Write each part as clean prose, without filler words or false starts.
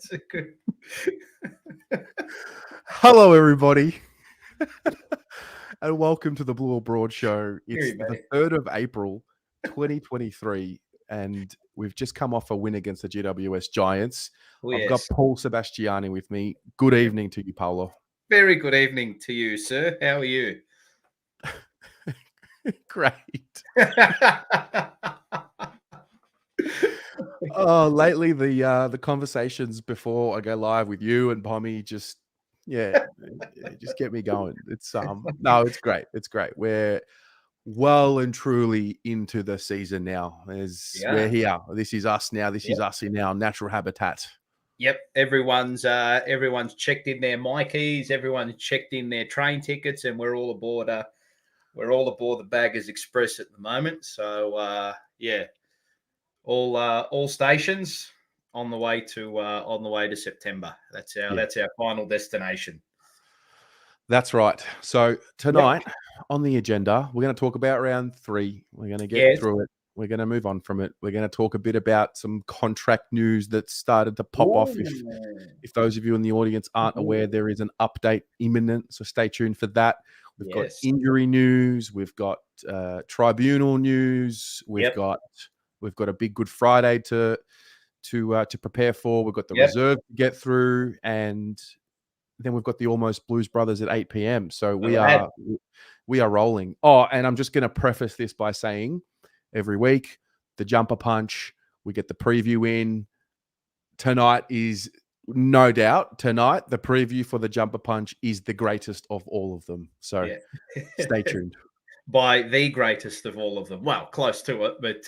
That's a good. Hello, everybody, and welcome to the Blue or Broad Show. It's Here, the mate. 3rd of April, 2023, and we've just come off a win against the GWS Giants. Oh, I've got yes. Paul Sebastiani with me. Good evening to you, Paolo. Very good evening to you, sir. How are you? Great. Oh, lately the conversations before I go live with you and Pommy just get me going. It's no, it's great. It's great. We're well and truly into the season now. We're here. This is us now. This is us in our natural habitat. Yep. Everyone's checked in their Mikeys. Everyone's checked in their train tickets, and we're all aboard. We're all aboard the Baggers Express at the moment. So all stations on the way to September. That's our final destination. That's right. So tonight on the agenda, we're going to talk about round 3. We're going to get through it. We're going to move on from it. We're going to talk a bit about some contract news that started to pop off. If those of you in the audience aren't aware, there is an update imminent. So stay tuned for that. We've got injury news. We've got tribunal news. We've got a big Good Friday to prepare for. We've got the reserve to get through, and then we've got the Almost Blues Brothers at 8 p.m. So we are rolling. Oh, and I'm just going to preface this by saying every week, the jumper punch, we get the preview in. Tonight is no doubt, the preview for the jumper punch is the greatest of all of them. So stay tuned. By the greatest of all of them. Well, close to it, but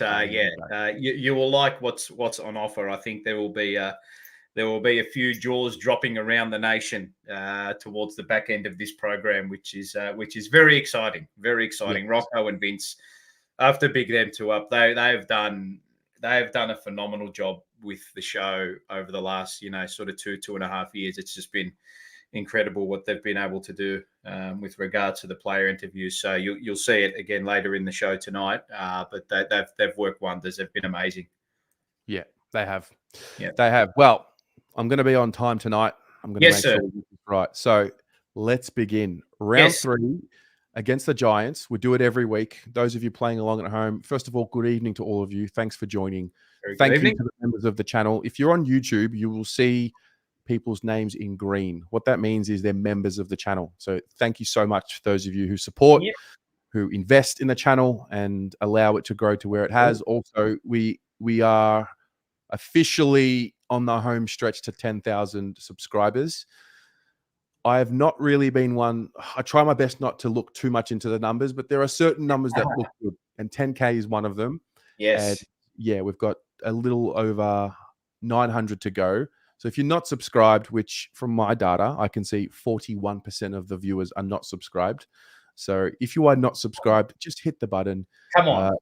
you will like what's on offer. I think there will be a few jaws dropping around the nation towards the back end of this program, which is very exciting. Very exciting. Rocco and Vince, I have to big them two up. They have done a phenomenal job with the show over the last sort of 2.5 years. It's just been incredible what they've been able to do with regards to the player interviews. So you'll see it again later in the show tonight. But they've worked wonders. They've been amazing. Yeah, they have. Yeah, they have. Well, I'm going to be on time tonight. I'm going to make sure this is right. So let's begin. Round 3 against the Giants. We do it every week. Those of you playing along at home, first of all, good evening to all of you. Thanks for joining. Thank you to the members of the channel. If you're on YouTube, you will see people's names in green. What that means is they're members of the channel. So thank you so much for those of you who support, who invest in the channel and allow it to grow to where it has. Also, we are officially on the home stretch to 10,000 subscribers. I have not really been one. I try my best not to look too much into the numbers, but there are certain numbers that look good, and 10K is one of them. Yes. And we've got a little over 900 to go. So if you're not subscribed, which from my data, I can see 41% of the viewers are not subscribed. So if you are not subscribed, just hit the button. Come on.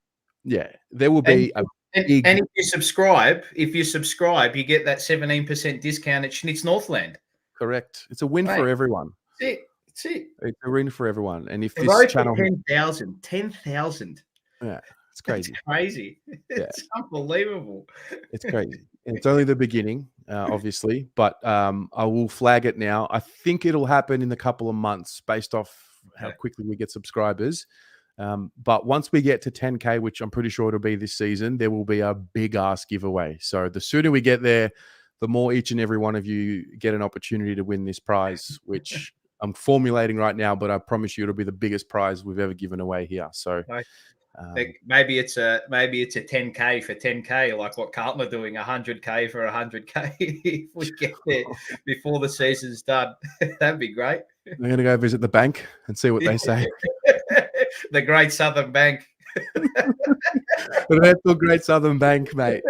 There will be and if you subscribe, you get that 17% discount at Schnitz Northland. Correct. It's a win for everyone. That's it. It's a win for everyone. And if this channel 10,000. Yeah, it's crazy. It's crazy. It's unbelievable. It's crazy. And it's only the beginning, obviously, but I will flag it now. I think it'll happen in a couple of months based off how quickly we get subscribers. But once we get to 10K, which I'm pretty sure it'll be this season, there will be a big ass giveaway. So the sooner we get there, the more each and every one of you get an opportunity to win this prize, which I'm formulating right now, but I promise you it'll be the biggest prize we've ever given away here. So maybe it's a 10K for 10K, like what Carlton are doing, 100K for 100K. If we get there before the season's done, that'd be great. I'm going to go visit the bank and see what they say. The Great Southern Bank. The Great Southern Bank, mate.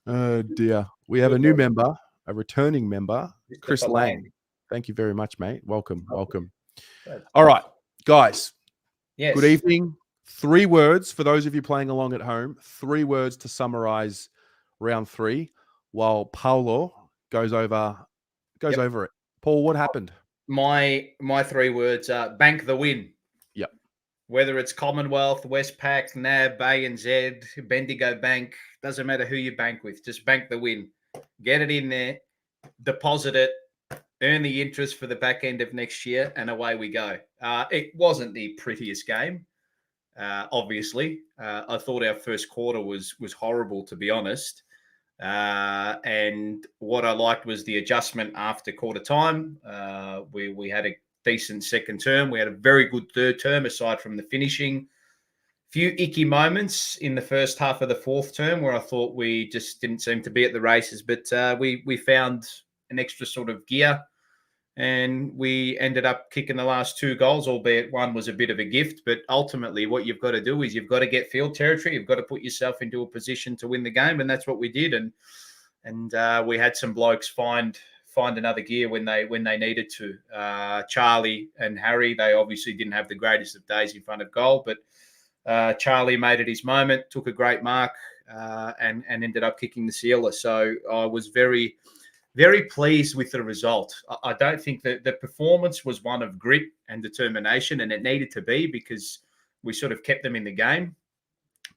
Oh dear. We have a new member, a returning member, Chris Lang. Thank you very much, mate. Welcome. All right, guys. Yes. Good evening. 3 words for those of you playing along at home. 3 words to summarize round 3 while Paolo goes over it. Paul, what happened? My 3 words are bank the win. Yep. Whether it's Commonwealth, Westpac, NAB, ANZ, Bendigo Bank, doesn't matter who you bank with, just bank the win. get it in there, deposit it, earn the interest for the back end of next year, and away we go. It wasn't the prettiest game, obviously. I thought our first quarter was horrible, to be honest. And what I liked was the adjustment after quarter time. We had a decent second term. We had a very good third term, aside from the finishing. Few icky moments in the first half of the fourth term where I thought we just didn't seem to be at the races, but we found an extra sort of gear, and we ended up kicking the last 2 goals, albeit one was a bit of a gift. But ultimately, what you've got to do is you've got to get field territory. You've got to put yourself into a position to win the game, and that's what we did. And we had some blokes find another gear when they needed to. Charlie and Harry, they obviously didn't have the greatest of days in front of goal, but Charlie made it his moment, took a great mark, and ended up kicking the sealer. So I was very, very pleased with the result. I don't think that the performance was one of grit and determination, and it needed to be, because we sort of kept them in the game.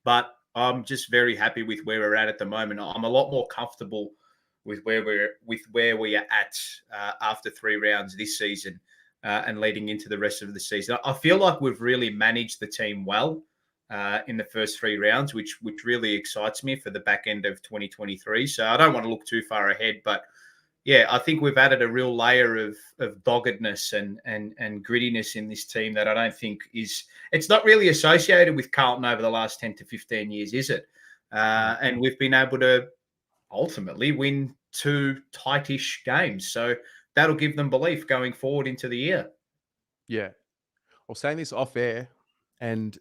But I'm just very happy with where we're at the moment. I'm a lot more comfortable with where we are at after 3 rounds this season and leading into the rest of the season. I feel like we've really managed the team well in the first 3 rounds, which really excites me for the back end of 2023. So I don't want to look too far ahead, but yeah, I think we've added a real layer of doggedness and grittiness in this team that I don't think it's not really associated with Carlton over the last 10 to 15 years, is it? And we've been able to ultimately win 2 tightish games. So that'll give them belief going forward into the year. Yeah. Well, saying this off air, and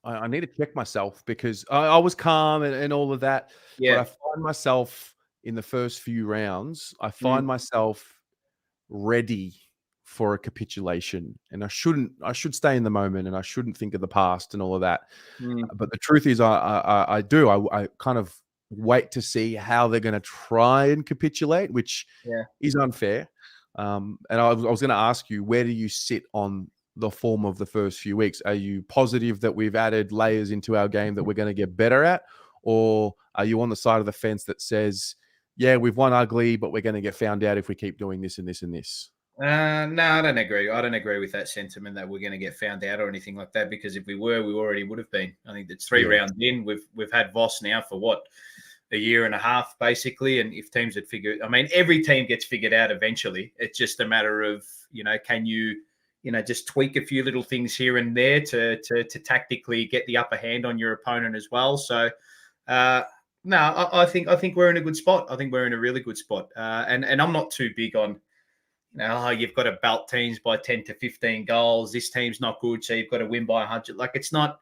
I need to check myself, because I was calm and all of that. Yeah. But I find myself in the first few rounds, I find myself ready for a capitulation, and I should stay in the moment, and I shouldn't think of the past and all of that. But the truth is, I kind of wait to see how they're going to try and capitulate, which is unfair. And I was going to ask you, where do you sit on the form of the first few weeks? Are you positive that we've added layers into our game that we're going to get better at? Or are you on the side of the fence that says, yeah, we've won ugly, but we're going to get found out if we keep doing this and this and this? No, I don't agree. I don't agree with that sentiment that we're going to get found out or anything like that, because if we were, we already would have been. I think it's 3 rounds in. We've had Voss now for what, a year and a half, basically. And if teams had figured, I mean, every team gets figured out eventually. It's just a matter of, can you, just tweak a few little things here and there to tactically get the upper hand on your opponent as well. So, no, I think we're in a good spot. I think we're in a really good spot. And I'm not too big on, you've got to belt teams by 10 to 15 goals. This team's not good, so you've got to win by 100. Like, it's not.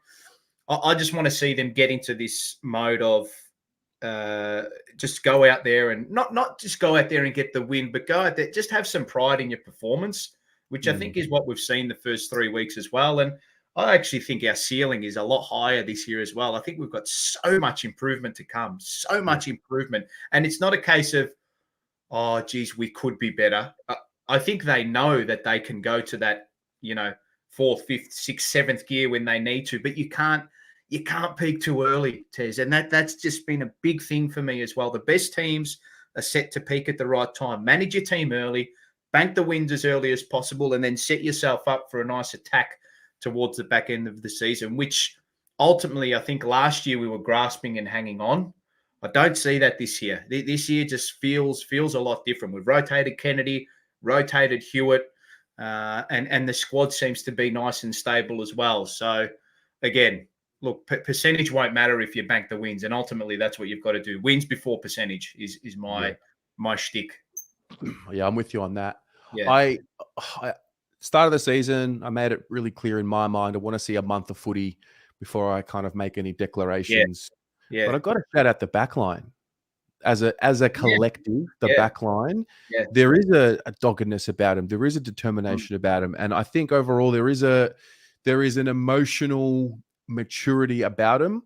I just want to see them get into this mode of just go out there and not just go out there and get the win, but go out there, just have some pride in your performance, which I think is what we've seen the first 3 weeks as well. And I actually think our ceiling is a lot higher this year as well. I think we've got so much improvement to come, so much improvement. And it's not a case of, oh, geez, we could be better. I think they know that they can go to that, 4th, 5th, 6th, 7th gear when they need to, but you can't peak too early, Tez. And that's just been a big thing for me as well. The best teams are set to peak at the right time. Manage your team early, bank the wins as early as possible, and then set yourself up for a nice attack towards the back end of the season, which ultimately I think last year we were grasping and hanging on. I don't see that this year. This year just feels a lot different. We've rotated Kennedy, rotated Hewitt, and the squad seems to be nice and stable as well. So, again, look, percentage won't matter if you bank the wins, and ultimately that's what you've got to do. Wins before percentage is my shtick. Yeah, I'm with you on that. Yeah. I start of the season, I made it really clear in my mind, I want to see a month of footy before I kind of make any declarations. Yeah. But I've got to shout out the back line. As a collective, the back line, there is a doggedness about him. There is a determination about him. And I think overall there is an emotional maturity about him.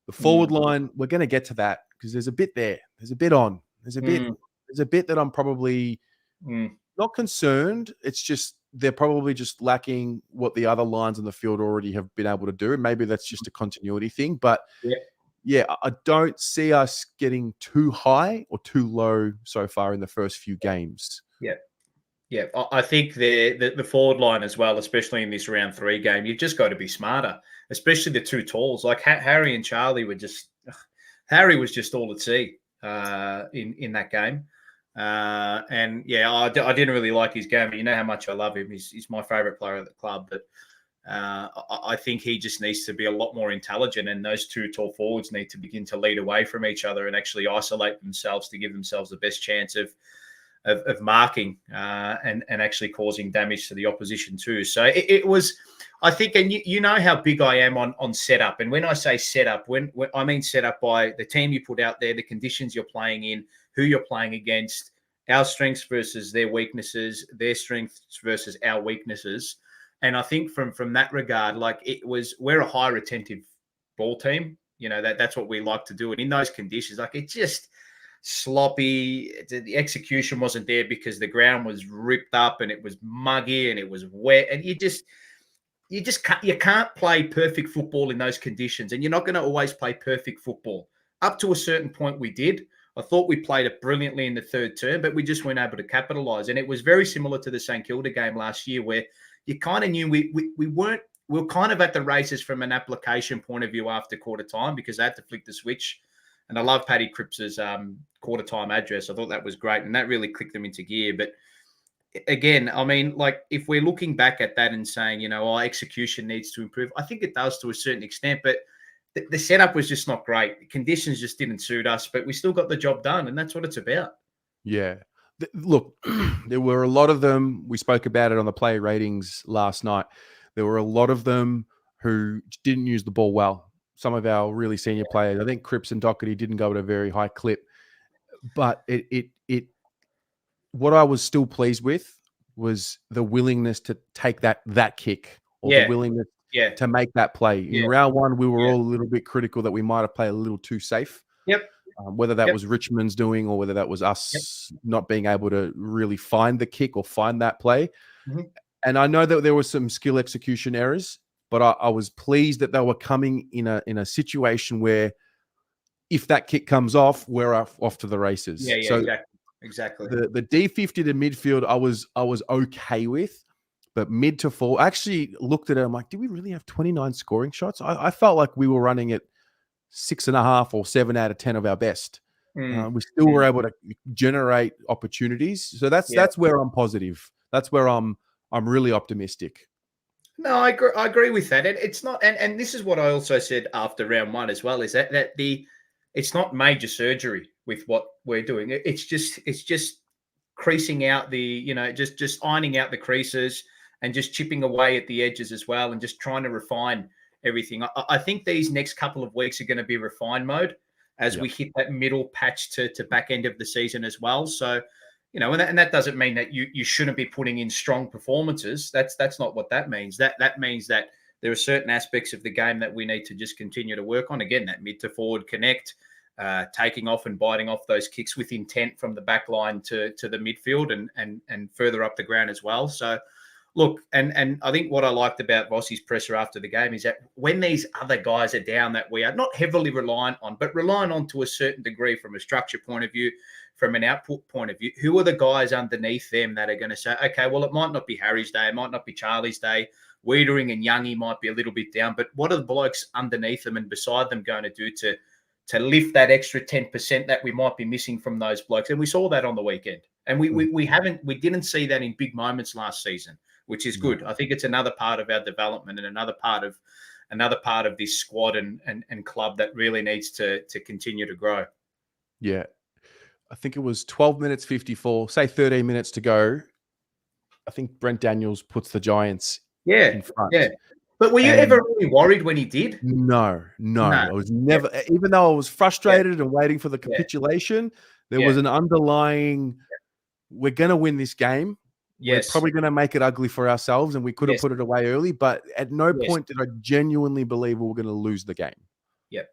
The forward line, we're going to get to that because there's a bit there. There's a bit on. There's a bit that I'm probably not concerned. It's just they're probably just lacking what the other lines on the field already have been able to do. And maybe that's just a continuity thing. But yeah, I don't see us getting too high or too low so far in the first few games. Yeah. Yeah, I think the forward line as well, especially in this round 3 game, you've just got to be smarter, especially the two talls. Like Harry and Charlie were just Harry was just all at sea in that game, and yeah, I didn't really like his game. But you know how much I love him. He's my favourite player at the club, but I think he just needs to be a lot more intelligent, and those two tall forwards need to begin to lead away from each other and actually isolate themselves to give themselves the best chance of marking and actually causing damage to the opposition too. So it was, I think, and you know how big I am on setup. And when I say setup, when I mean setup by the team you put out there, the conditions you're playing in, who you're playing against, our strengths versus their weaknesses, their strengths versus our weaknesses. And I think from that regard, like we're a high retentive ball team. You know, that's what we like to do. And in those conditions, like it just sloppy. The execution wasn't there because the ground was ripped up and it was muggy and it was wet. And you can't play perfect football in those conditions. And you're not going to always play perfect football. Up to a certain point, we did. I thought we played it brilliantly in the third term, but we just weren't able to capitalize. And it was very similar to the St Kilda game last year, where you kind of knew we were kind of at the races from an application point of view after quarter time, because they had to flick the switch. And I love Paddy Cripps's quarter time address. I thought that was great, and that really clicked them into gear. But again, I mean, like if we're looking back at that and saying, you know, our execution needs to improve, I think it does to a certain extent. But the setup was just not great. The conditions just didn't suit us, but we still got the job done, and that's what it's about. Yeah. Look, there were a lot of them. We spoke about it on the player ratings last night. There were a lot of them who didn't use the ball well. Some of our really senior players, I think Cripps and Doherty didn't go at a very high clip, but what I was still pleased with was the willingness to take that kick, or the willingness to make that play. In round 1, we were all a little bit critical that we might have played a little too safe. Yep. Whether that was Richmond's doing or whether that was us not being able to really find the kick or find that play. Mm-hmm. And I know that there were some skill execution errors, but I was pleased that they were coming in a situation where if that kick comes off, we're off to the races. Yeah, so exactly. The D50 to midfield, I was okay with, but mid to forward, I actually looked at it. I'm like, did we really have 29 scoring shots? I felt like we were running at 6.5 or 7 out of 10 of our best. We still were able to generate opportunities. So that's where I'm positive. That's where I'm really optimistic. No, I agree with that. And it's not, and this is what I also said after round 1 as well, is that it's not major surgery with what we're doing. It's just creasing out just ironing out the creases and just chipping away at the edges as well, and just trying to refine everything. I think these next couple of weeks are going to be refine mode as we hit that middle patch to back end of the season as well. So, you know, and that doesn't mean that you shouldn't be putting in strong performances. That's not what that means. That means that there are certain aspects of the game that we need to just continue to work on. Again, that mid to forward connect, taking off and biting off those kicks with intent from the back line to the midfield and further up the ground as well. So, look, and I think what I liked about Vossi's presser after the game is that when these other guys are down that we are not heavily reliant on, but relying on to a certain degree from a structure point of view, from an output point of view, who are the guys underneath them that are going to say, okay, well, it might not be Harry's day, it might not be Charlie's day, Wiedering and Youngie might be a little bit down, but what are the blokes underneath them and beside them going to do to lift that extra 10% that we might be missing from those blokes? And we saw that on the weekend. And we didn't see that in big moments last season, which is good. I think it's another part of our development and another part of this squad and club that really needs to continue to grow. Yeah. I think it was 12 minutes 54, say 13 minutes to go. I think Brent Daniels puts the Giants in front. Yeah. But were you ever really worried when he did? No. I was never, even though I was frustrated and waiting for the capitulation, there was an underlying, we're going to win this game. We're probably going to make it ugly for ourselves, and we could have put it away early, but at no point did I genuinely believe we were going to lose the game. Yep.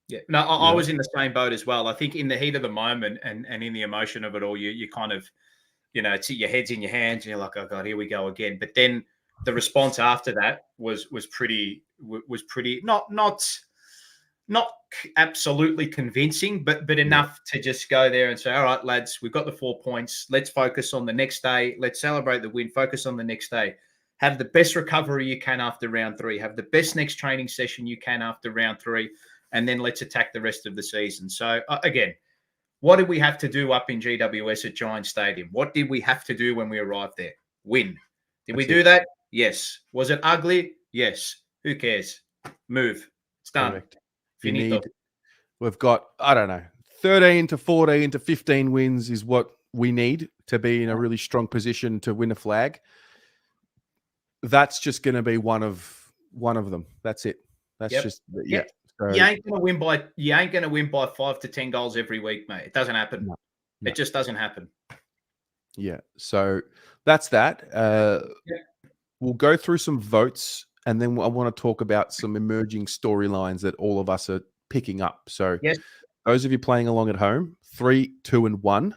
Yeah. No, I was in the same boat as well. I think in the heat of the moment and in the emotion of it all, you kind of, you know, it's your head's in your hands and you're like, oh God, here we go again. But then the response after that was pretty not not absolutely convincing, but enough to just go there and say, all right, lads, we've got the 4 points. Let's focus on the next day. Let's celebrate the win. Focus on the next day. Have the best recovery you can after round 3. Have the best next training session you can after round 3. And then let's attack the rest of the season. So, again, what did we have to do up in GWS at Giant Stadium? What did we have to do when we arrived there? Win. Did we do that? Yes. Was it ugly? Yes. Who cares? Move. It's done. Correct. Finito. We've got, I don't know, 13 to 14 to 15 wins is what we need to be in a really strong position to win a flag. That's just going to be one of them. That's it. That's just yeah. So, you ain't going to win by 5 to 10 goals every week, mate. It doesn't happen. No. It just doesn't happen. Yeah. So that's that. We'll go through some votes, and then I want to talk about some emerging storylines that all of us are picking up. So those of you playing along at home, 3, 2, and 1,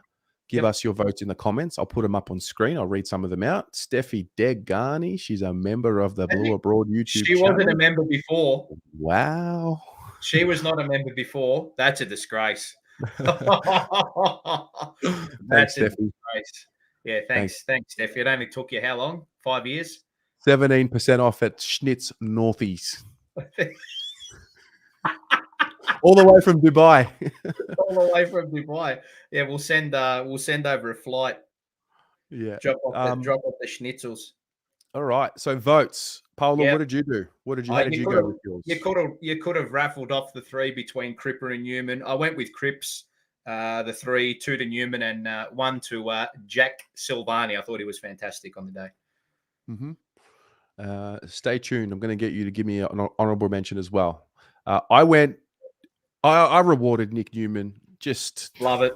give us your votes in the comments. I'll put them up on screen. I'll read some of them out. Steffi Degani, she's a member of the Blue Abroad YouTube channel. She wasn't a member before. Wow. She was not a member before. That's a disgrace. Thanks, Steffi. Yeah, thanks, Steffi. It only took you how long? 5 years? 17% off at Schnitz Northeast. All the way from Dubai. All the way from Dubai. Yeah, we'll send over a flight. Yeah. Drop off the schnitzels. All right. So votes. Paolo, what did you do? How did you go with yours? You could have raffled off the 3 between Cripper and Newman. I went with Cripps, the 3, 2 to Newman, and 1 to Jack Silvani. I thought he was fantastic on the day. Mm-hmm. Stay tuned. I'm going to get you to give me an honorable mention as well. I rewarded Nick Newman. Just love it.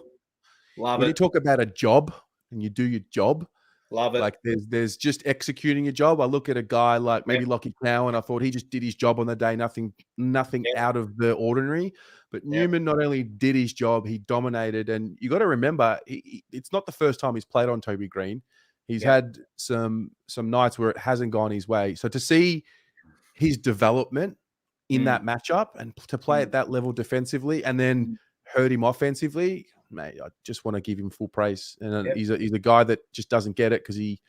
When you talk about a job and you do your job, love it. Like there's just executing your job. I look at a guy like maybe Lockie Cowan. I thought he just did his job on the day. Nothing out of the ordinary. But Newman not only did his job, he dominated. And you got to remember, it's not the first time he's played on Toby Green. He's had some nights where it hasn't gone his way. So to see his development in that matchup and to play at that level defensively and then hurt him offensively, mate, I just want to give him full praise. And he's a guy that just doesn't get it because he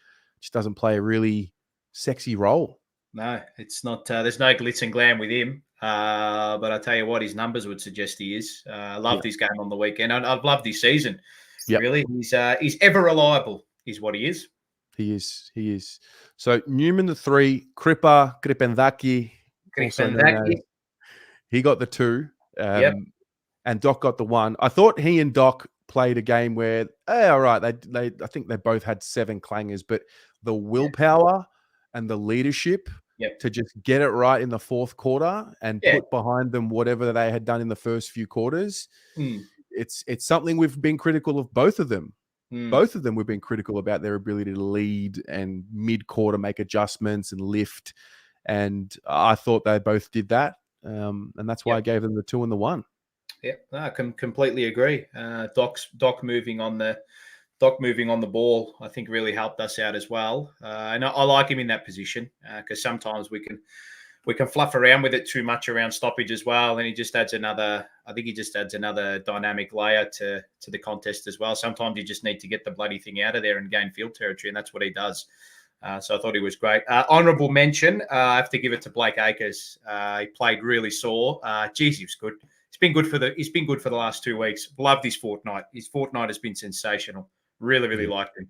just doesn't play a really sexy role. No, it's not. There's no glitz and glam with him. But I tell you what, his numbers would suggest he is. I loved his game on the weekend. I've loved his season. Really, he's ever reliable. Is what he is. He is. So Newman the 3, Kripa Kripendaki. He got the 2. And Doc got the 1. I thought he and Doc played a game where, all right, I think they both had 7 clangers, but the willpower and the leadership to just get it right in the 4th quarter and put behind them whatever they had done in the first few quarters. It's something we've been critical of both of them. Both of them we've been critical about their ability to lead and mid-quarter make adjustments and lift. And I thought they both did that. And that's why I gave them the 2 and the 1. Yeah, no, I can completely agree. Doc moving on the ball, I think really helped us out as well. And I like him in that position because sometimes we can fluff around with it too much around stoppage as well, and he just adds another dynamic layer to the contest as well. Sometimes you just need to get the bloody thing out of there and gain field territory, and that's what he does. So I thought he was great. Honourable mention, I have to give it to Blake Acres. He played really sore. Geez, he was good. He's been good for the last 2 weeks. Loved his fortnight. His fortnight has been sensational. Really, really liked him.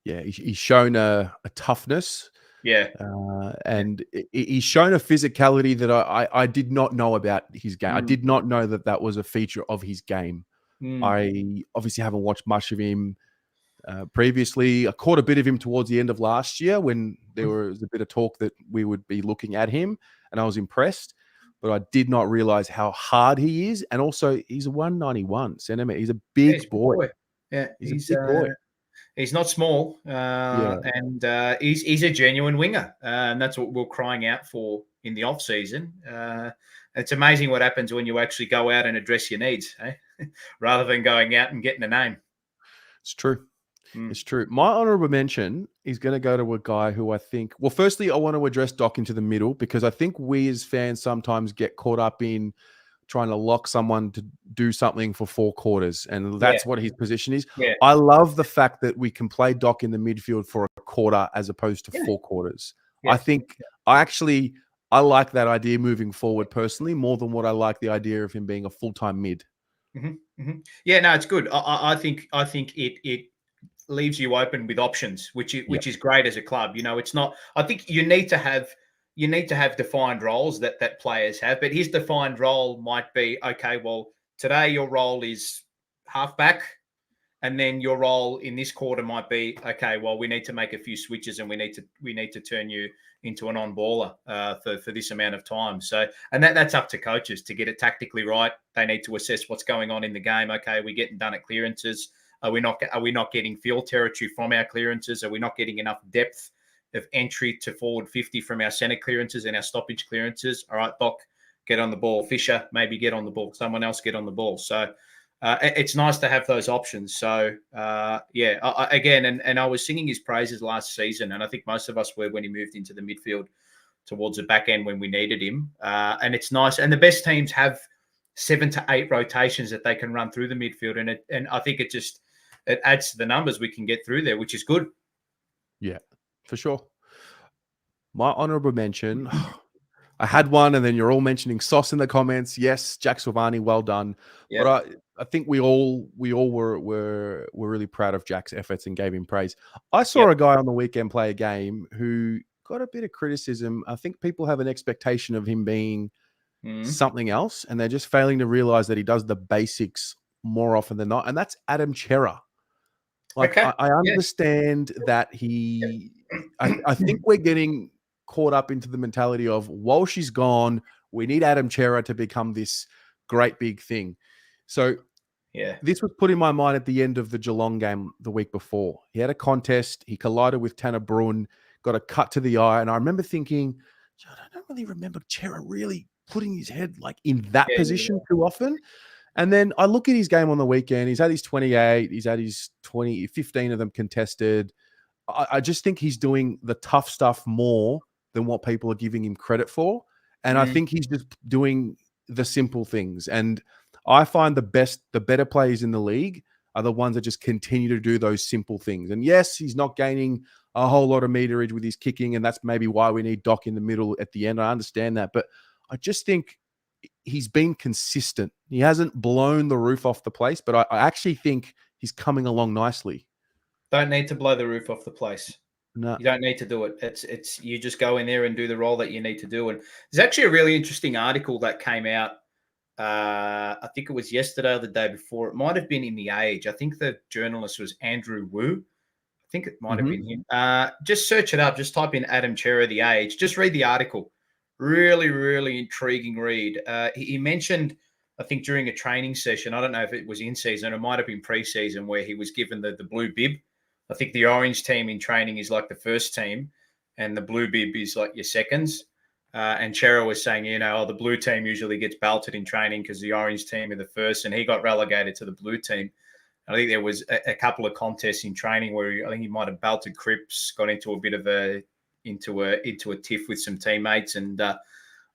Yeah, he's shown a toughness. Yeah. And he's shown a physicality that I did not know about his game. I did not know that was a feature of his game. I obviously haven't watched much of him previously. I caught a bit of him towards the end of last year when there was a bit of talk that we would be looking at him, and I was impressed. But I did not realize how hard he is. And also, he's a 191 centimeter. He's a big boy. Yeah, he's a big boy. He's not small, and he's a genuine winger. And that's what we're crying out for in the off-season. It's amazing what happens when you actually go out and address your needs, rather than going out and getting a name. It's true. It's true. My honorable mention is going to go to a guy who I think, well, firstly, I want to address Doc into the middle because I think we as fans sometimes get caught up in trying to lock someone to do something for 4 quarters, and that's what his position is. Yeah. I love the fact that we can play Doc in the midfield for a quarter as opposed to 4 quarters. Yes. I think I like that idea moving forward personally more than what I like the idea of him being a full-time mid. Yeah, no, it's good. I think it leaves you open with options, which is great as a club. It's not. I think you need to have defined roles that players have, but his defined role might be, okay, well, today your role is halfback, and then your role in this quarter might be, okay, well, we need to make a few switches and we need to turn you into an on-baller for this amount of time. So, and that's up to coaches to get it tactically right. They need to assess what's going on in the game. Okay, are we getting done at clearances? Are we not getting field territory from our clearances? Are we not getting enough depth of entry to forward 50 from our centre clearances and our stoppage clearances? All right, Doc, get on the ball. Fisher, maybe get on the ball. Someone else get on the ball. So it's nice to have those options. So, again, and I was singing his praises last season, and I think most of us were when he moved into the midfield towards the back end when we needed him. And it's nice. And the best teams have 7 to 8 rotations that they can run through the midfield. And I think it adds to the numbers we can get through there, which is good. Yeah, for sure. My honourable mention, I had one, and then you're all mentioning Sauce in the comments. Yes, Jack Silvani, well done. Yep. But I think we all were really proud of Jack's efforts and gave him praise. I saw a guy on the weekend play a game who got a bit of criticism. I think people have an expectation of him being something else, and they're just failing to realize that he does the basics more often than not, and that's Adam Chera. Like, okay. I understand that I think we're getting caught up into the mentality of, while she's gone, we need Adam Chera to become this great big thing. So this was put in my mind at the end of the Geelong game the week before. He had a contest. He collided with Tanner Bruin, got a cut to the eye. And I remember thinking, I don't really remember Chera really putting his head like in that position too often. And then I look at his game on the weekend. He's had his 28. He's had his 15 of them contested. I just think he's doing the tough stuff more than what people are giving him credit for. And I think he's just doing the simple things. And I find the better players in the league are the ones that just continue to do those simple things. And yes, he's not gaining a whole lot of meterage with his kicking, and that's maybe why we need Doc in the middle at the end. I understand that. But I just think he's been consistent. He hasn't blown the roof off the place, but I actually think he's coming along nicely. Don't need to blow the roof off the place. No. You don't need to do it. It's you just go in there and do the role that you need to do. And there's actually a really interesting article that came out. I think it was yesterday or the day before. It might have been in The Age. I think the journalist was Andrew Wu. I think it might have been him. Just search it up. Just type in Adam Chera, The Age. Just read the article. Really, really intriguing read. He mentioned, I think during a training session, I don't know if it was in season, it might have been pre-season, where he was given the blue bib. I think the orange team in training is like the first team, and the blue bib is like your seconds. And Chera was saying, the blue team usually gets belted in training because the orange team are the first, and he got relegated to the blue team. I think there was a couple of contests in training where I think he might have belted Cripps, got into a bit of into a tiff with some teammates, and I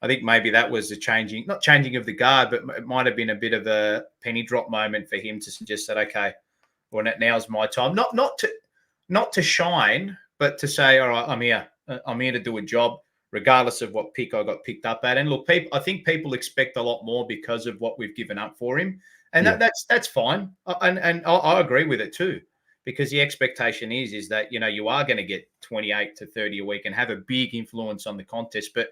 think maybe that was not changing of the guard, but it might have been a bit of a penny drop moment for him to suggest that, okay, well, now's my time, not to shine, but to say, all right, I'm here to do a job, regardless of what pick I got picked up at. And look, I think people expect a lot more because of what we've given up for him, and that's fine, and I agree with it too. Because the expectation is that, you are going to get 28 to 30 a week and have a big influence on the contest. But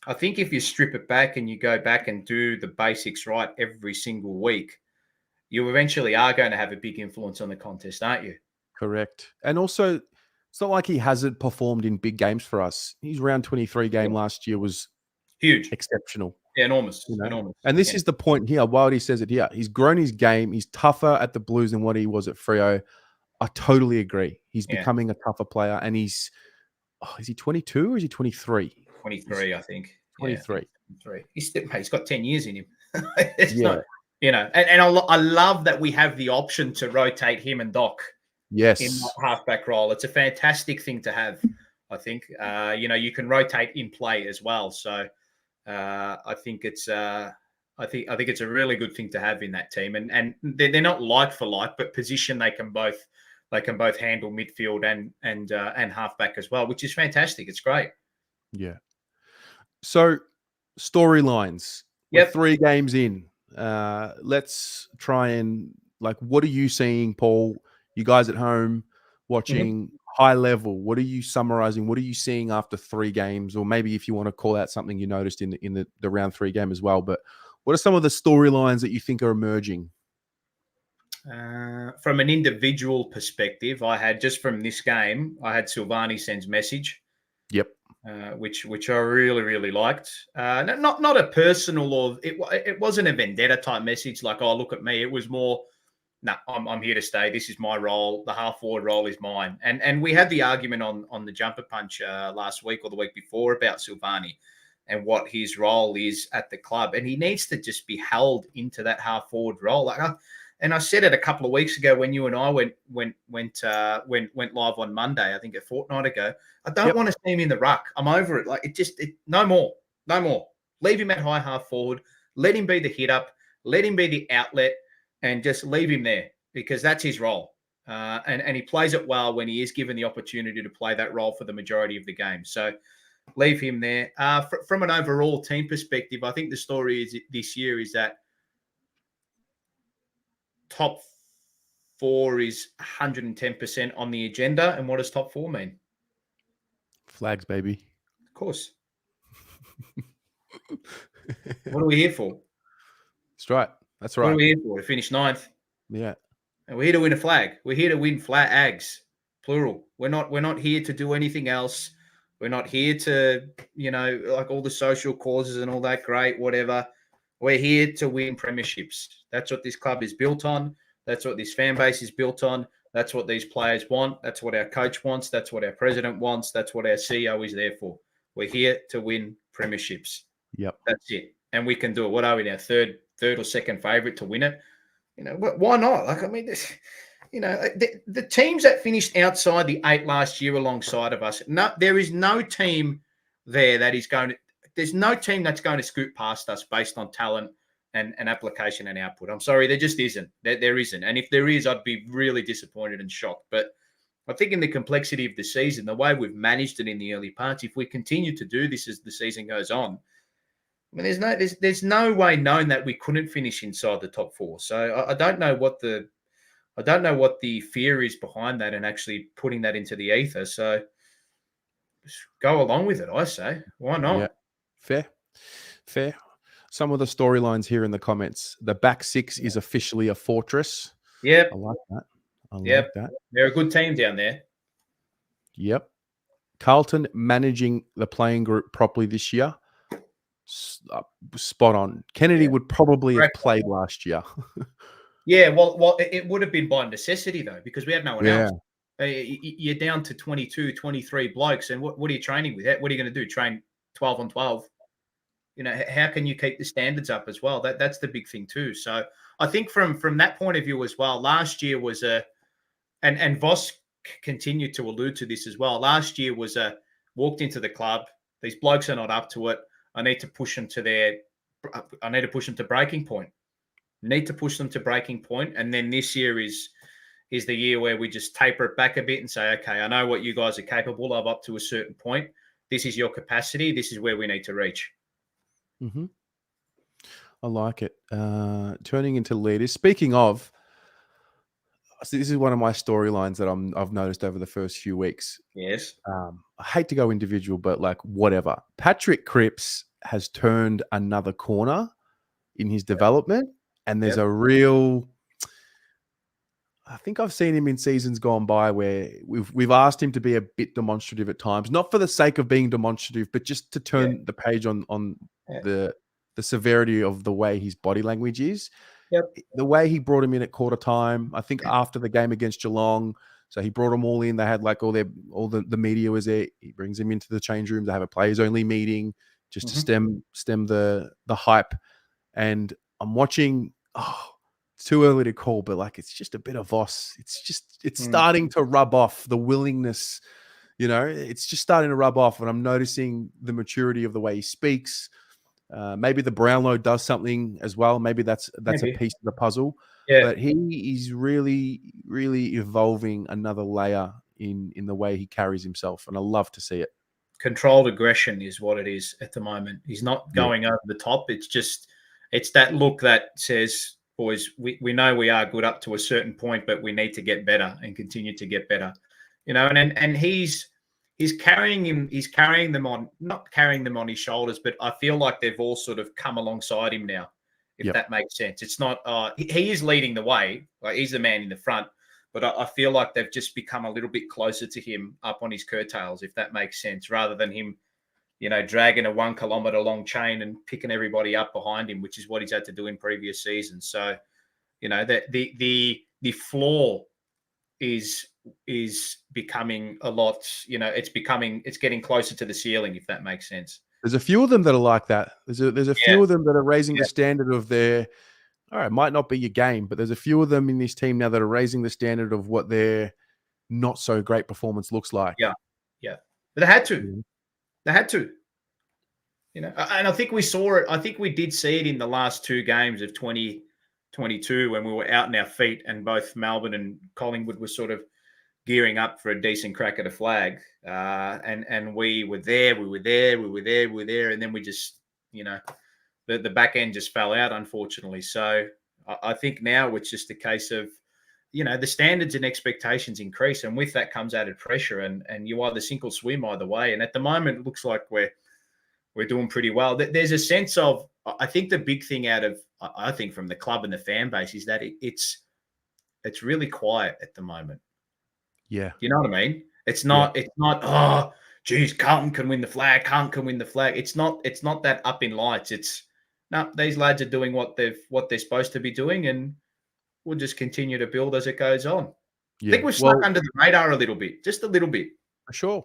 I think if you strip it back and you go back and do the basics right every single week, you eventually are going to have a big influence on the contest, aren't you? Correct. And also, it's not like he hasn't performed in big games for us. His round 23 game last year was huge, exceptional. Yeah, enormous. Enormous. And this is the point here. Wildy says it here. He's grown his game. He's tougher at the Blues than what he was at Freo. I totally agree. He's becoming a tougher player, and is he 22 or is he 23? 23, I think. 23. Yeah, he's got 10 years in him. It's not, and I love that we have the option to rotate him and Doc. Yes. In that halfback role. It's a fantastic thing to have, I think. You can rotate in play as well. So I think it's I think it's a really good thing to have in that team, and they're not like for like, but position they can both handle midfield and halfback as well, which is fantastic. It's great. Yeah. So storylines. We're Yep. 3 games in. Let's try and what are you seeing, Paul? You guys at home watching high level. What are you summarizing? What are you seeing after 3 games? Or maybe if you want to call out something you noticed in the round 3 game as well. But what are some of the storylines that you think are emerging? From an individual perspective, I had just from this game, I had Silvani sends message. Yep. Which I really liked. Not a personal or it wasn't a vendetta type message like, oh, look at me. It was more, no, I'm here to stay. This is my role. The half forward role is mine. And we had the argument on the jumper punch last week or the week before about Silvani and what his role is at the club, and he needs to just be held into that half forward role. And I said it a couple of weeks ago when you and I went live on Monday, I think a fortnight ago. I don't want to see him in the ruck. I'm over it. Like no more. Leave him at high half forward. Let him be the hit up. Let him be the outlet, and just leave him there because that's his role. And he plays it well when he is given the opportunity to play that role for the majority of the game. So leave him there. From an overall team perspective, I think the story this year is that top 4 is 110% on the agenda. And what does top 4 mean? Flags, baby. Of course. What are we here for? That's right. That's right. What are we here for? To finish 9th. Yeah. And we're here to win a flag. We're here to win flags, plural. We're not here to do anything else. We're not here to, like all the social causes and all that great, whatever. We're here to win premierships. That's what this club is built on. That's what this fan base is built on. That's what these players want. That's what our coach wants. That's what our president wants. That's what our CEO is there for. We're here to win premierships. Yep. That's it. And we can do it. What are we now? Third or second favorite to win it? Why not? Like, I mean, the teams that finished outside the 8 last year alongside of us, there is no team there that is going to. There's no team that's going to scoot past us based on talent and application and output. I'm sorry, there just isn't. There isn't. And if there is, I'd be really disappointed and shocked. But I think in the complexity of the season, the way we've managed it in the early parts, if we continue to do this as the season goes on, I mean, there's no way known that we couldn't finish inside the top 4. So I don't know what the fear is behind that and actually putting that into the ether. So just go along with it, I say. Why not? Yeah. Fair. Some of the storylines here in the comments. The back 6 is officially a fortress. Yep. I like that. Like that. They're a good team down there. Yep. Carlton managing the playing group properly this year. Spot on. Kennedy would probably have played last year. Yeah, well, it would have been by necessity, though, because we had no one else. You're down to 22, 23 blokes, and what are you training with? What are you going to do? Train 12 on 12? How can you keep the standards up as well? That's the big thing too. So I think from that point of view as well, last year was and Voss continued to allude to this as well. Last year was walked into the club. These blokes are not up to it. I need to push them to breaking point. And then this year is the year where we just taper it back a bit and say, okay, I know what you guys are capable of up to a certain point. This is your capacity. This is where we need to reach. Mm-hmm. I like it. Turning into leaders. Speaking of, this is one of my storylines that I've noticed over the first few weeks. Yes. I hate to go individual, but whatever. Patrick Cripps has turned another corner in his development, and there's a real. I think I've seen him in seasons gone by where we've asked him to be a bit demonstrative at times, not for the sake of being demonstrative, but just to turn the page on the severity of the way his body language is. Yep. The way he brought him in at quarter time, I think after the game against Geelong, so he brought them all in. They had all the media was there. He brings them into the change room. They have a players only meeting just to stem the hype. And I'm watching. It's too early to call, but it's just a bit of Voss. It's starting to rub off the willingness. It's just starting to rub off, and I'm noticing the maturity of the way he speaks. Maybe the Brownlow does something as well. Maybe that's a piece of the puzzle. Yeah. But he is really, really evolving another layer in the way he carries himself, and I love to see it. Controlled aggression is what it is at the moment. He's not going over the top. It's that look that says, boys, we know we are good up to a certain point, but we need to get better and continue to get better. And he's carrying them on, not carrying them on his shoulders, but I feel like they've all sort of come alongside him now, if that makes sense. It's not he is leading the way, like he's the man in the front, but I feel like they've just become a little bit closer to him up on his curtails, if that makes sense, rather than him, dragging a 1 kilometer long chain and picking everybody up behind him, which is what he's had to do in previous seasons. So, the floor is becoming a lot, it's getting closer to the ceiling, if that makes sense. There's a few of them that are like that. There's a few of them that are raising the standard of their, all right, it might not be your game, but there's a few of them in this team now that are raising the standard of what their not so great performance looks like. Yeah. Yeah. But they had to. They had to. And I think we saw it. I think we did see it in the last 2 games of 2022 when we were out in our feet and both Melbourne and Collingwood were sort of gearing up for a decent crack at a flag. And we were there, and then we just, the back end just fell out, unfortunately. So I think now it's just a case of, the standards and expectations increase, and with that comes added pressure, and you either sink or swim either way. And at the moment, it looks like we're doing pretty well. There's a sense of, I think the big thing I think from the club and the fan base is that it's really quiet at the moment. Yeah. You know what I mean? It's not, oh, geez, Carlton can win the flag. Carlton can win the flag. It's not that up in lights. It's, no, these lads are doing what they're supposed to be doing, and we'll just continue to build as it goes on. Yeah. I think we've snuck under the radar a little bit, just a little bit. For sure.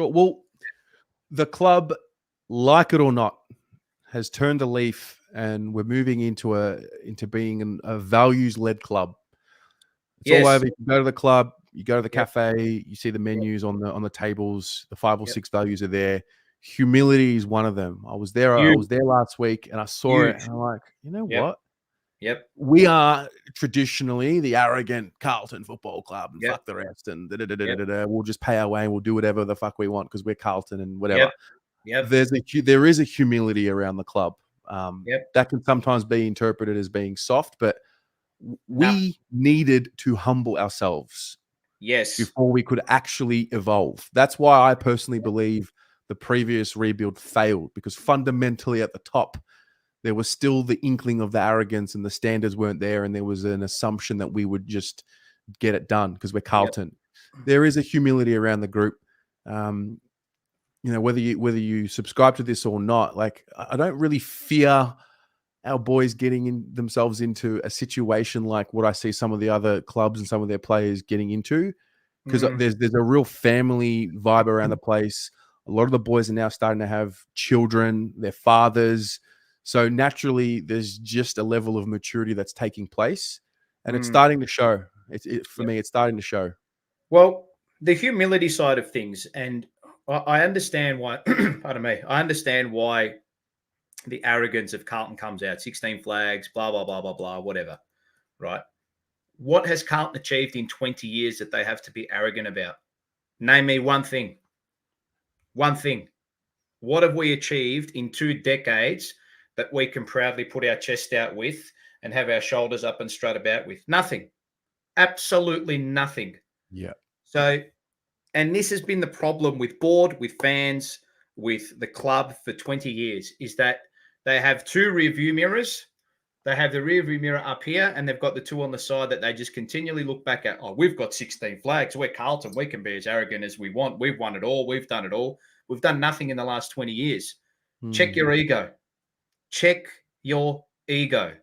Well, the club, like it or not, has turned a leaf, and we're moving into being a values-led club. It's all over. You go to the club, you go to the cafe, you see the menus on the tables. The 5 or 6 values are there. Humility is one of them. I was there last week, and I saw it, and I'm like, you know what? Yep. We are traditionally the arrogant Carlton Football Club, and fuck the rest, and we'll just pay our way and we'll do whatever the fuck we want because we're Carlton and whatever. Yep. There is a humility around the club. That can sometimes be interpreted as being soft, but we needed to humble ourselves before we could actually evolve. That's why I personally believe the previous rebuild failed, because fundamentally at the top, there was still the inkling of the arrogance and the standards weren't there. And there was an assumption that we would just get it done because we're Carlton. There is a humility around the group. Whether you subscribe to this or not, like, I don't really fear our boys getting themselves into a situation like what I see some of the other clubs and some of their players getting into, because there's a real family vibe around the place. A lot of the boys are now starting to have children, their fathers. So naturally, there's just a level of maturity that's taking place, and it's starting to show. For me, it's starting to show. Well, the humility side of things, and I understand why. Pardon me. I understand why the arrogance of Carlton comes out. 16 flags, blah blah blah blah blah, whatever. Right? What has Carlton achieved in 20 years that they have to be arrogant about? Name me one thing. One thing. What have we achieved in 2 decades that we can proudly put our chest out with and have our shoulders up and strut about with? Nothing. Absolutely nothing. Yeah. So, and this has been the problem with board, with fans, with the club for 20 years, is that they have 2 rearview mirrors. They have the rearview mirror up here, and they've got the 2 on the side that they just continually look back at. Oh, we've got 16 flags. We're Carlton. We can be as arrogant as we want. We've won it all. We've done it all. We've done nothing in the last 20 years. Check your ego. Check your ego.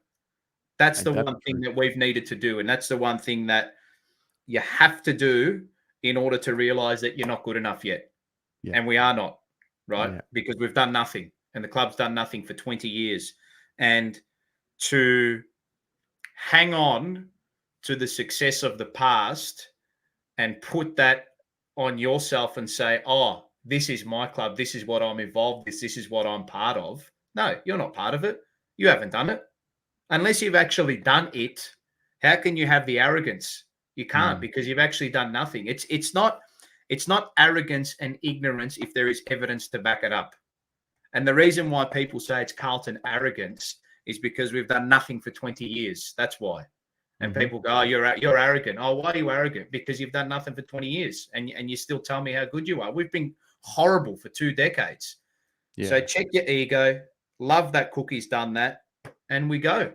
That's the one thing that we've needed to do. And that's the one thing that you have to do in order to realize that you're not good enough yet. Yeah. And we are not, right? Yeah. Because we've done nothing, and the club's done nothing for 20 years. And to hang on to the success of the past and put that on yourself and say, oh, this is my club. This is what I'm involved with. This is what I'm part of. No, you're not part of it. You haven't done it. Unless you've actually done it, how can you have the arrogance? You can't, because you've actually done nothing. It's not arrogance and ignorance if there is evidence to back it up. And the reason why people say it's Carlton arrogance is because we've done nothing for 20 years. That's why. And people go, oh, you're arrogant. Oh, why are you arrogant? Because you've done nothing for 20 years and you still tell me how good you are. We've been horrible for 2 decades. Yeah. So check your ego. Love that Cookie's done that. And we go.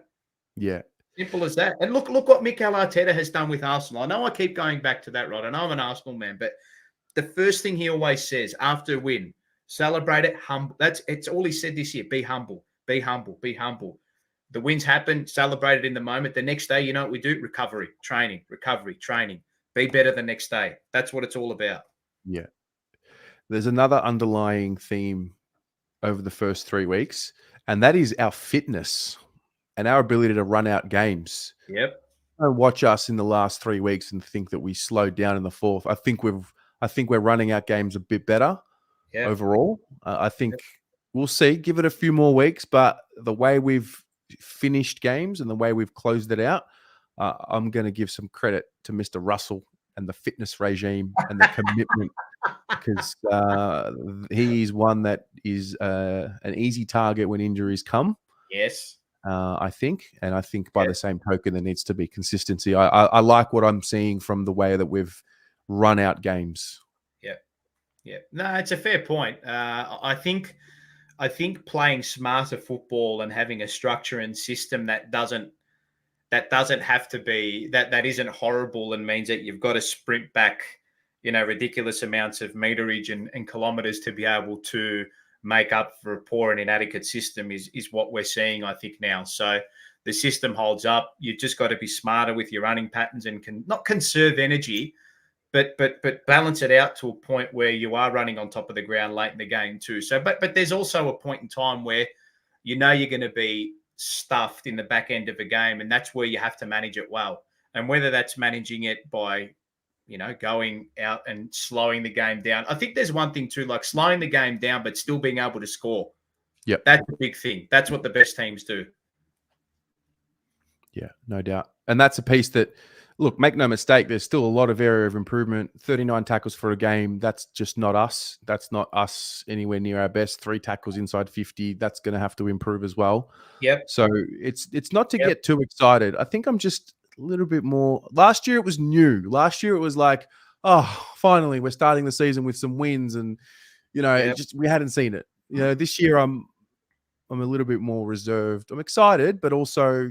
Yeah. Simple as that. And look what Mikel Arteta has done with Arsenal. I know I keep going back to that, Rod. I know I'm an Arsenal man, but the first thing he always says after a win, celebrate it, humble. It's all he said this year. Be humble, be humble, be humble. The wins happen, celebrate it in the moment. The next day, you know what we do? Recovery, training. Be better the next day. That's what it's all about. Yeah. There's another underlying theme over the first 3 weeks, and that is our fitness and our ability to run out games. Yep. Don't watch us in the last 3 weeks and think that we slowed down in the fourth. I think we're running out games a bit better overall. I think we'll see. Give it a few more weeks, but the way we've finished games and the way we've closed it out, I'm going to give some credit to Mr. Russell and the fitness regime and the commitment, because he's one that is an easy target when injuries come. Yes. I think by the same token, there needs to be consistency. I like what I'm seeing from the way that we've run out games. Yeah. No, it's a fair point. I think playing smarter football and having a structure and system that doesn't have to be that isn't horrible and means that you've got to sprint back, ridiculous amounts of meterage and kilometers to be able to make up for a poor and inadequate system is what we're seeing, I think, now. So the system holds up. You've just got to be smarter with your running patterns and not conserve energy, but balance it out to a point where you are running on top of the ground late in the game too. So, but there's also a point in time where you're going to be stuffed in the back end of a game, and that's where you have to manage it well. And whether that's managing it by, going out and slowing the game down. I think there's one thing too, like slowing the game down, but still being able to score. Yep. That's a big thing. That's what the best teams do. Yeah, no doubt. And that's a piece that, look, make no mistake, there's still a lot of area of improvement. 39 tackles for a game, that's just not us. That's not us anywhere near our best. 3 tackles inside 50, that's going to have to improve as well. Yep. So it's not to get too excited. I think I'm just a little bit more. Last year it was new. Last year it was like, oh, finally we're starting the season with some wins, and we hadn't seen it. This year I'm a little bit more reserved. I'm excited, but also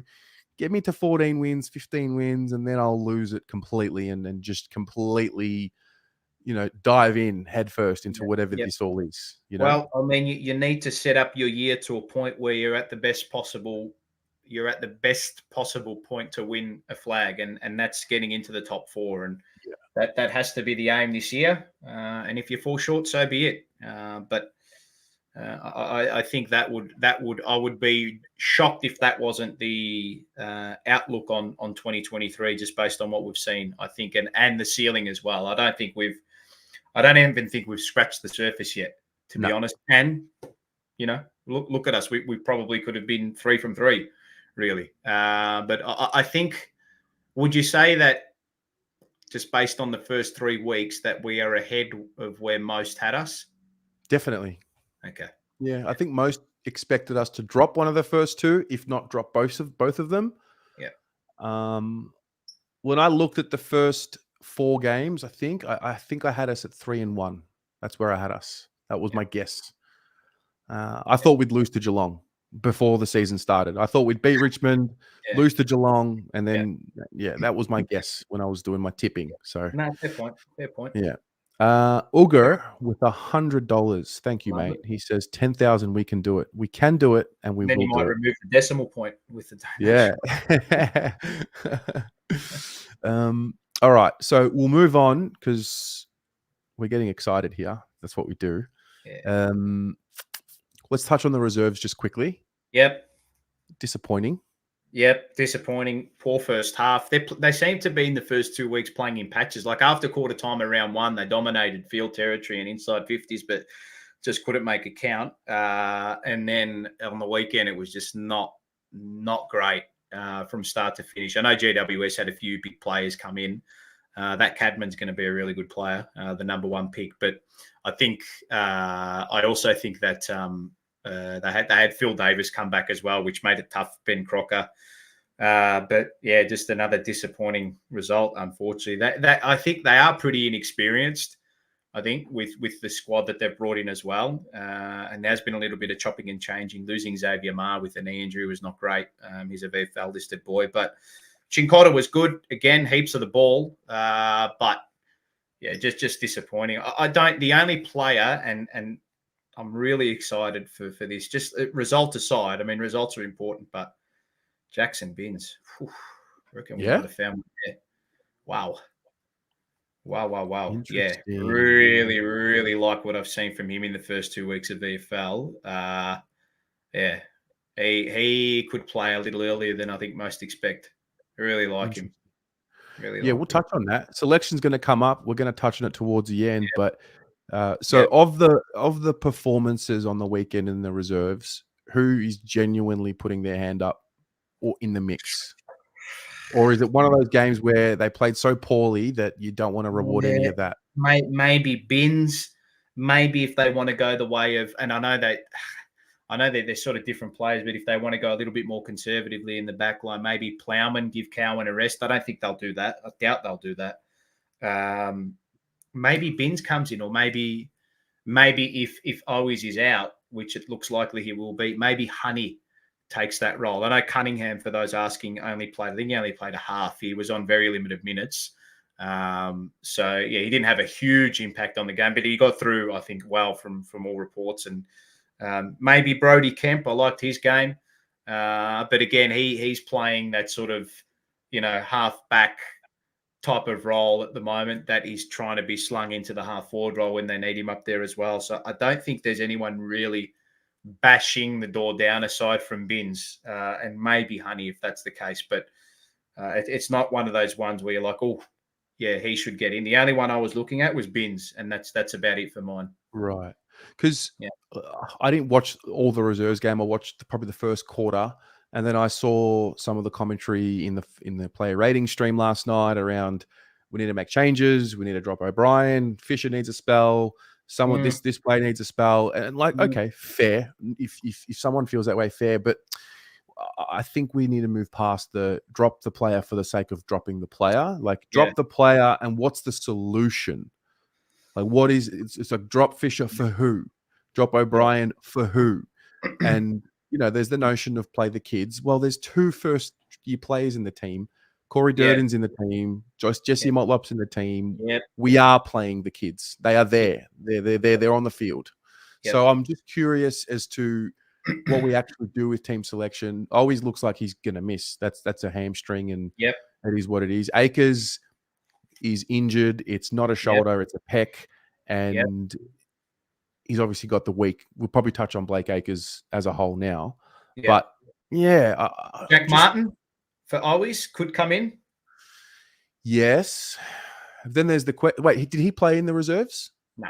get me to 14 wins, 15 wins, and then I'll lose it completely and just completely, dive in headfirst into whatever this all is. Well, I mean, you need to set up your year to a point where you're at the best possible point to win a flag, and that's getting into the top 4, and that has to be the aim this year. And if you fall short, so be it. But I think that would I would be shocked if that wasn't the outlook on 2023, just based on what we've seen. I think, and the ceiling as well. I don't even think we've scratched the surface yet, to be honest. And look at us. We probably could have been 3 from 3, really. But I think, would you say that just based on the first 3 weeks that we are ahead of where most had us? Definitely. Okay. Yeah, I think most expected us to drop one of the first 2, if not drop both of them. Yeah. When I looked at the first 4 games, I think I had us at 3-1. That's where I had us. That was my guess. I thought we'd lose to Geelong before the season started. I thought we'd beat Richmond, lose to Geelong, and then that was my guess when I was doing my tipping. So no, fair point. Yeah. Uger with $100. Thank you, mate. He says 10,000. We can do it. We can do it, and we will do it. Then you might remove the decimal point with the donation. Yeah. All right. So we'll move on because we're getting excited here. That's what we do. Yeah. Let's touch on the reserves just quickly. Yep. Disappointing. Yep, disappointing. Poor first half. They seem to be in the first 2 weeks playing in patches. Like after quarter time of round 1, they dominated field territory and inside 50s. But just couldn't make it count. And then on the weekend, it was just not great from start to finish. I know GWS had a few big players come in. That Cadman's going to be a really good player, the number 1 pick. But I think I also think that they had Phil Davis come back as well, which made it tough for Ben Crocker. But yeah, just another disappointing result, unfortunately. That I think they are pretty inexperienced. I think with the squad that they've brought in as well, and there's been a little bit of chopping and changing. Losing Xavier Ma with a knee injury was not great. He's a VFL listed boy, but Chincotta was good again, heaps of the ball, but yeah, just disappointing. I don't. The only player, and I'm really excited for this. Just result aside, I mean, results are important, but Jackson Binns, I reckon we might have found one there. Wow. Yeah, really, really like what I've seen from him in the first 2 weeks of VFL. Yeah, he could play a little earlier than I think most expect. I really like him. Really we'll touch on that. Selection's going to come up. We're going to touch on it towards the end. Yeah. But of the performances on the weekend in the reserves, who is genuinely putting their hand up or in the mix? Or is it one of those games where they played so poorly that you don't want to reward any of that? Maybe Binns. Maybe if they want to go the way of, and I know that they're sort of different players, but if they want to go a little bit more conservatively in the back line, maybe Plowman, give Cowan a rest. I don't think they'll do that. I doubt they'll do that. Maybe Binns comes in, or maybe if Owis is out, which it looks likely he will be, maybe Honey takes that role. I know Cunningham, for those asking, I think he only played a half. He was on very limited minutes. So, yeah, he didn't have a huge impact on the game, but he got through, I think, well from all reports. And maybe Brody Kemp, I liked his game. But again, he's playing that sort of, half-back type of role at the moment that he's trying to be slung into the half-forward role when they need him up there as well. So I don't think there's anyone really bashing the door down aside from Binns and maybe Honey if that's the case. But it's not one of those ones where you're like, oh, yeah, he should get in. The only one I was looking at was Binns, and that's about it for mine. Right. Because I didn't watch all the reserves game. I watched probably the first quarter, and then I saw some of the commentary in the player rating stream last night around we need to make changes, we need to drop O'Brien, Fisher needs a spell, this player needs a spell, and okay, fair. If someone feels that way, fair. But I think we need to move past the drop the player for the sake of dropping the player. Drop the player, and what's the solution? What is it's like drop Fisher for who? Drop O'Brien for who? And there's the notion of play the kids. Well, there's 2 first-year players in the team. Corey Durden's in the team. Jesse Motlop's in the team. Yep. We are playing the kids. They are there. They're on the field. Yep. So I'm just curious as to what we actually do with team selection. Always looks like he's going to miss. That's a hamstring, and it is what it is. Akers is injured. It's not a shoulder. It's a pec. And he's obviously got the week. We'll probably touch on Blake Akers as a whole now. But, Jack Martin for always could come in. Yes. Then there's the question. Wait, did he play in the reserves? No.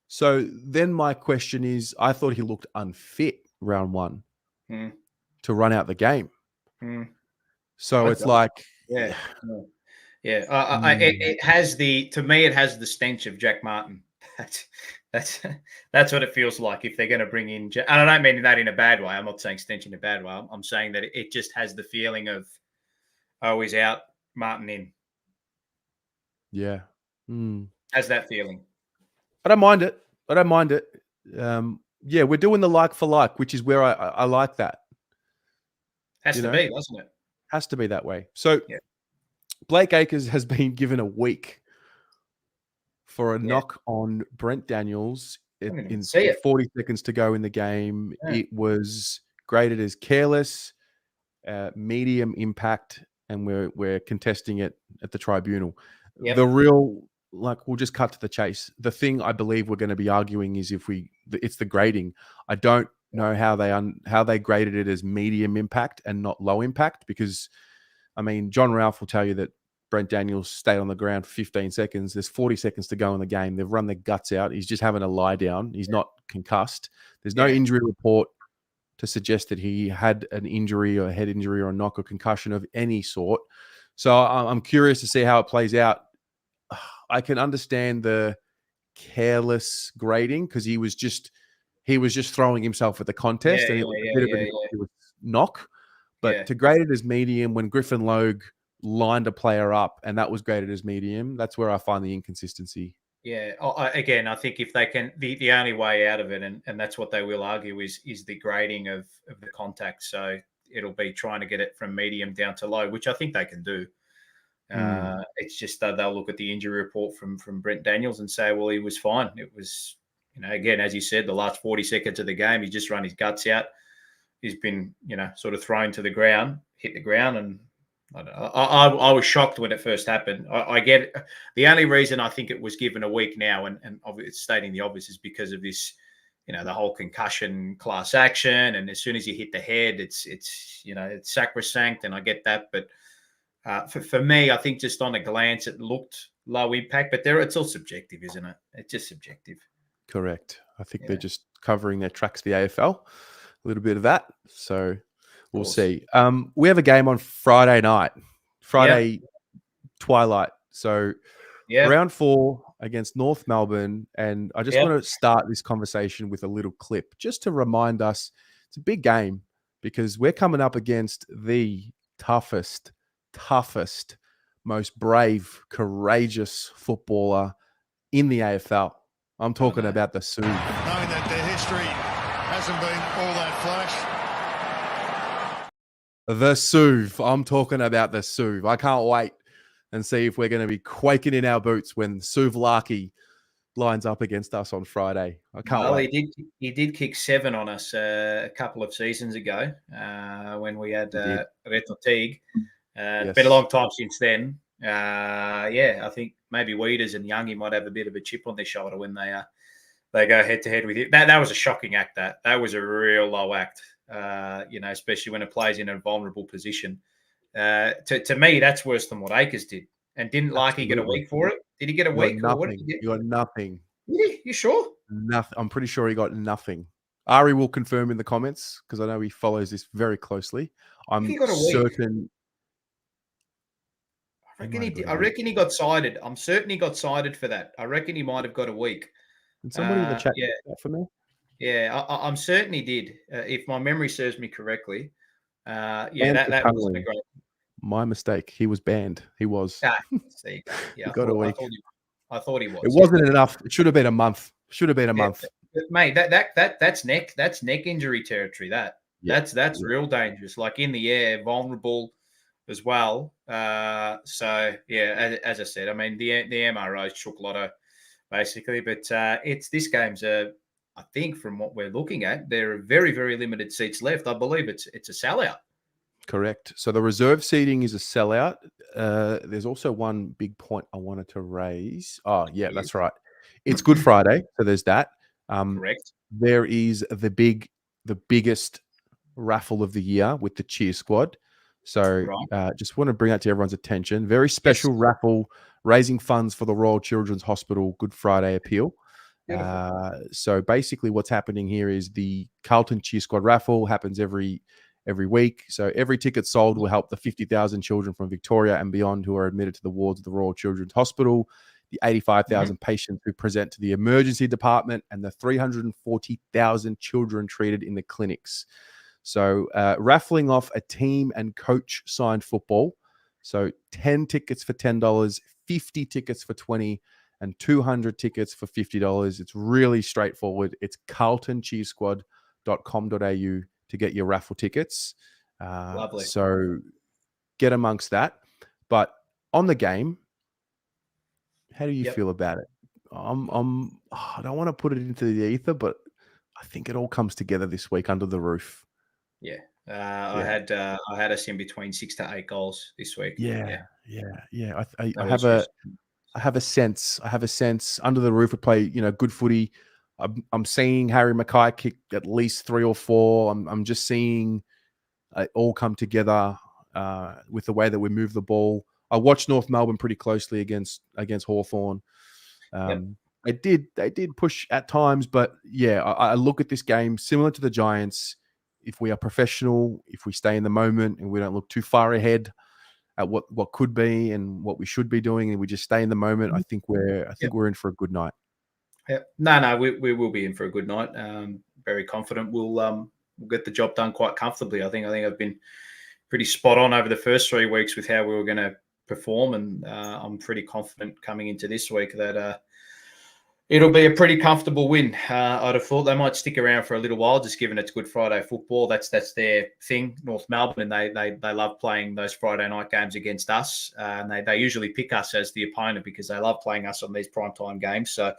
So then my question is, I thought he looked unfit round 1 to run out the game. So it's like... it has the stench of Jack Martin. That's what it feels like if they're going to bring in. And I don't mean that in a bad way. I'm not saying stench in a bad way. I'm saying that it just has the feeling of, he's out, Martin in. Yeah, has that feeling. I don't mind it. We're doing the like for like, which is where I like that. Has to be, doesn't it? Has to be that way. So Blake Akers has been given a week for a knock on Brent Daniels in 40 seconds to go in the game. It was graded as careless, medium impact, and we're contesting it at the tribunal. The real, we'll just cut to the chase. The thing I believe we're going to be arguing is it's the grading. I don't know how they graded it as medium impact and not low impact, because, I mean, John Ralph will tell you that Brent Daniels stayed on the ground for 15 seconds. There's 40 seconds to go in the game. They've run their guts out. He's just having a lie down. He's not concussed. There's no injury report to suggest that he had an injury or a head injury or a knock or concussion of any sort. So I'm curious to see how it plays out. I can understand the careless grading because he was just throwing himself at the contest and it was a bit of an innocuous knock. But to grade it as medium when Griffin Logue lined a player up and that was graded as medium, that's where I find the inconsistency. Yeah. Again, I think if they can, the only way out of it, and that's what they will argue, is the grading of the contact. So it'll be trying to get it from medium down to low, which I think they can do. It's just that they'll look at the injury report from Brent Daniels and say, well, he was fine. It was, again, as you said, the last 40 seconds of the game, he's just run his guts out. He's been, sort of thrown to the ground, hit the ground, and I was shocked when it first happened. I get it. The only reason I think it was given a week now, and it's stating the obvious, is because of this, the whole concussion class action. And as soon as you hit the head, it's sacrosanct, and I get that. But for me, I think just on a glance, it looked low impact. But it's all subjective, isn't it? It's just subjective. Correct. I think they're just covering their tracks, the AFL, a little bit of that. So we'll see. We have a game on Friday night, twilight. So round 4 against North Melbourne. And I just want to start this conversation with a little clip just to remind us it's a big game because we're coming up against the toughest, most brave, courageous footballer in the AFL. I'm talking about the Soo. Knowing that their history hasn't been all that flash. The Suv. I'm talking about the Suv. I can't wait and see if we're going to be quaking in our boots when Suvlaki lines up against us on Friday. I can't wait. He did kick 7 on us a couple of seasons ago when we had Reto Teague. It's been a long time since then. I think maybe Weeders and Youngie might have a bit of a chip on their shoulder when they go head to head with you. That was a shocking act. That was a real low act. Especially when it plays in a vulnerable position. To me, that's worse than what Akers did. And didn't Larky get a week for it? Did he get a week? Nothing. Or what did he get? You got nothing. You sure? Nothing. I'm pretty sure he got nothing. Ari will confirm in the comments because I know he follows this very closely. I'm certain. I reckon he got cited. I'm certain he got cited for that. I reckon he might have got a week. Can somebody in the chat do that for me? Yeah, I'm certain he did. If my memory serves me correctly. That was a great. My mistake. He was banned. He was. There you go. Yeah, he got a week. I thought he was. It wasn't enough. It should have been a month. Month. Mate, that's neck injury territory. That's real dangerous. Like in the air, vulnerable as well. As I said, I mean the MRO's chook lotto basically, but this game's I think from what we're looking at, there are very, very limited seats left. I believe it's a sellout. Correct. So the reserve seating is a sellout. There's also one big point I wanted to raise. Oh, yeah, that's right. It's Good Friday, so there's that. Correct. There is the biggest raffle of the year with the cheer squad. So just want to bring that to everyone's attention. Very special raffle, raising funds for the Royal Children's Hospital Good Friday appeal. So basically what's happening here is the Carlton Cheer Squad raffle happens every week. So every ticket sold will help the 50,000 children from Victoria and beyond who are admitted to the wards of the Royal Children's Hospital, the 85,000 patients who present to the emergency department, and the 340,000 children treated in the clinics. So raffling off a team and coach signed football. So 10 tickets for $10, 50 tickets for $20, and 200 tickets for $50. It's really straightforward. It's carltoncheersquad.com.au to get your raffle tickets. Lovely. So get amongst that. But on the game, how do you feel about it? I don't want to put it into the ether, but I think it all comes together this week under the roof. Yeah. I had us in between 6 to 8 goals this week. Yeah. I have a sense. Under the roof, we play, good footy. I'm seeing Harry Mackay kick at least 3 or 4. I'm just seeing it all come together with the way that we move the ball. I watched North Melbourne pretty closely against Hawthorn. They did push at times, but yeah, I look at this game similar to the Giants. If we are professional, if we stay in the moment and we don't look too far ahead at what could be and what we should be doing, and we just stay in the moment, I think we're in for a good night. Yeah. No, we will be in for a good night. Very confident we'll get the job done quite comfortably. I think I've been pretty spot on over the first 3 weeks with how we were going to perform, and I'm pretty confident coming into this week that it'll be a pretty comfortable win. I'd have thought they might stick around for a little while, just given it's Good Friday football. That's their thing, North Melbourne, and they love playing those Friday night games against us. And they usually pick us as the opponent because they love playing us on these primetime games. So,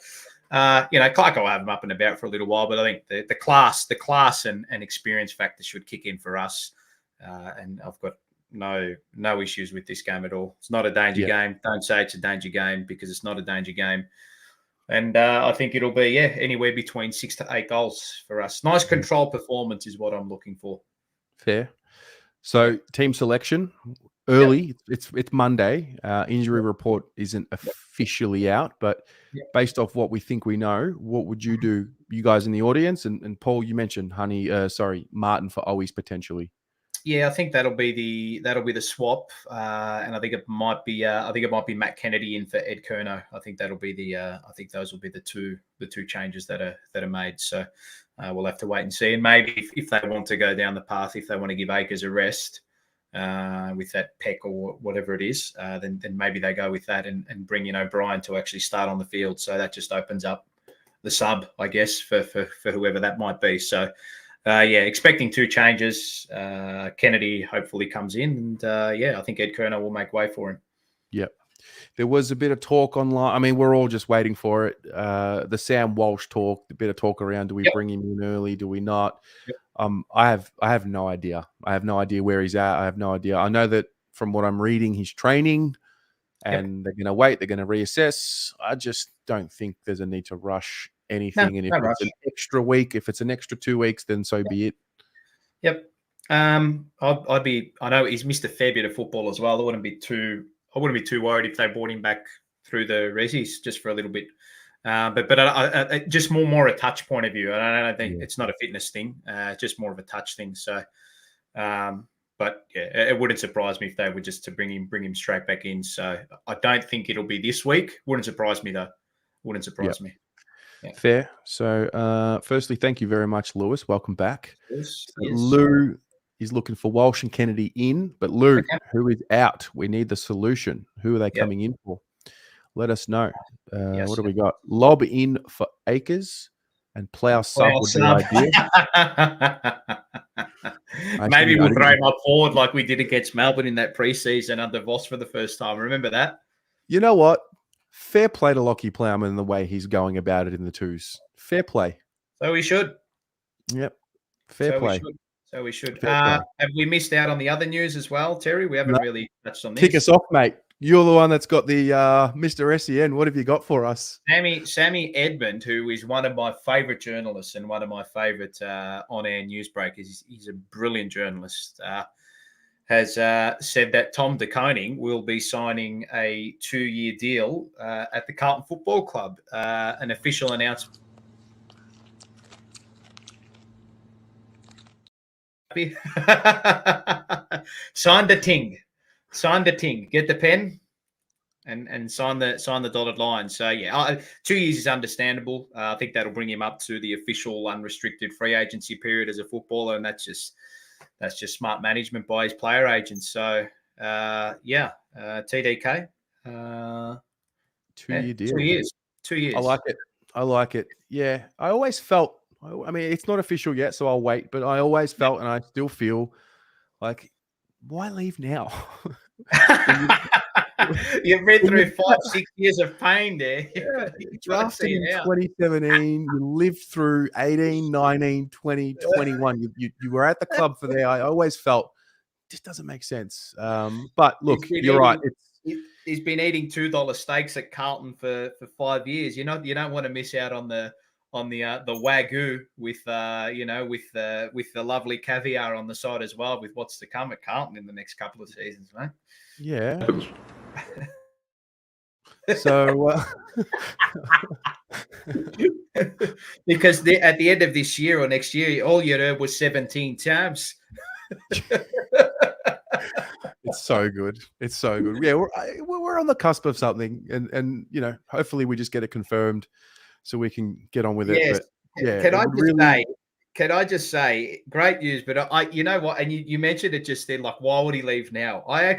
Clark will have them up and about for a little while, but I think the class and experience factor should kick in for us. And I've got no issues with this game at all. It's not a danger game. Don't say it's a danger game because it's not a danger game. And I think it'll be, anywhere between 6 to 8 goals for us. Nice control performance is what I'm looking for. Fair. So team selection early. It's Monday. Injury report isn't officially out, but based off what we think we know, what would you do? You guys in the audience, and Paul, you mentioned Martin for Owies potentially. Yeah, I think that'll be the swap, and I think it might be Matt Kennedy in for Ed Curnow. I think that'll be I think those will be the two changes that are made. So we'll have to wait and see. And maybe if they want to go down the path, if they want to give Akers a rest with that pec or whatever it is, then maybe they go with that and bring in O'Brien to actually start on the field. So that just opens up the sub, I guess, for whoever that might be. So. Expecting 2 changes. Kennedy hopefully comes in, and I think Ed Curnow will make way for him. Yep. There was a bit of talk online. I mean, we're all just waiting for it. The Sam Walsh talk, a bit of talk around. Do we bring him in early? Do we not? Yep. I have no idea. I have no idea where he's at. I have no idea. I know that from what I'm reading, he's training, and they're going to wait. They're going to reassess. I just don't think there's a need to rush anything. And if it's an extra week, if it's an extra 2 weeks, then so be it. Yep. I know he's missed a fair bit of football as well. I wouldn't be too worried if they brought him back through the resis just for a little bit. But I just more a touch point of view. I don't think it's not a fitness thing. It's just more of a touch thing. So, but it wouldn't surprise me if they were just to bring him straight back in. So I don't think it'll be this week. Wouldn't surprise me though. Wouldn't surprise me. Yeah. Fair. So, firstly, thank you very much, Lewis. Welcome back. Yes. Lou is looking for Walsh and Kennedy in, but Lou, who is out? We need the solution. Who are they coming in for? Let us know. What do we got? Lob in for Akers and plough sub would be ideal. Maybe we'll throw him up forward like we did against Melbourne in that preseason under Voss for the first time. Remember that? You know what? Fair play to Lockie Plowman and the way he's going about it in the twos. Fair play. So we should. Yep. Fair play. So we should. Have we missed out on the other news as well, Terry? We haven't really touched on this. Kick us off, mate. You're the one that's got the Mr. SEN. What have you got for us? Sammy Edmund, who is one of my favourite journalists and one of my favourite on-air newsbreakers. He's a brilliant journalist. Has said that Tom de Koning will be signing a 2-year deal at the Carlton Football Club. An official announcement. Sign the ting. Get the pen and sign the dotted line. So 2 years is understandable. I think that'll bring him up to the official unrestricted free agency period as a footballer, and that's just smart management by his player agents. So, TDK. 2-year deal. 2 years. 2 years. I like it. Yeah. I always felt, I mean, it's not official yet, so I'll wait. But I always felt, and I still feel like, why leave now? You've been through 5-6 years of pain there. Yeah, you drafted in 2017. You lived through 18, 19, 20, 21. You were at the club for there. I always felt it just doesn't make sense. But look, you're right. He's been eating $2 steaks at Carlton for 5 years. You don't want to miss out on the wagyu with the lovely caviar on the side as well with what's to come at Carlton in the next couple of seasons, mate. Yeah. So, because at the end of this year or next year, all you heard was 17 times. it's so good. It's so good. Yeah, we're on the cusp of something, and hopefully we just get it confirmed so we can get on with it. Yes. But yeah, Can I just say, great news, but you know what? And you mentioned it just then, like, why would he leave now? I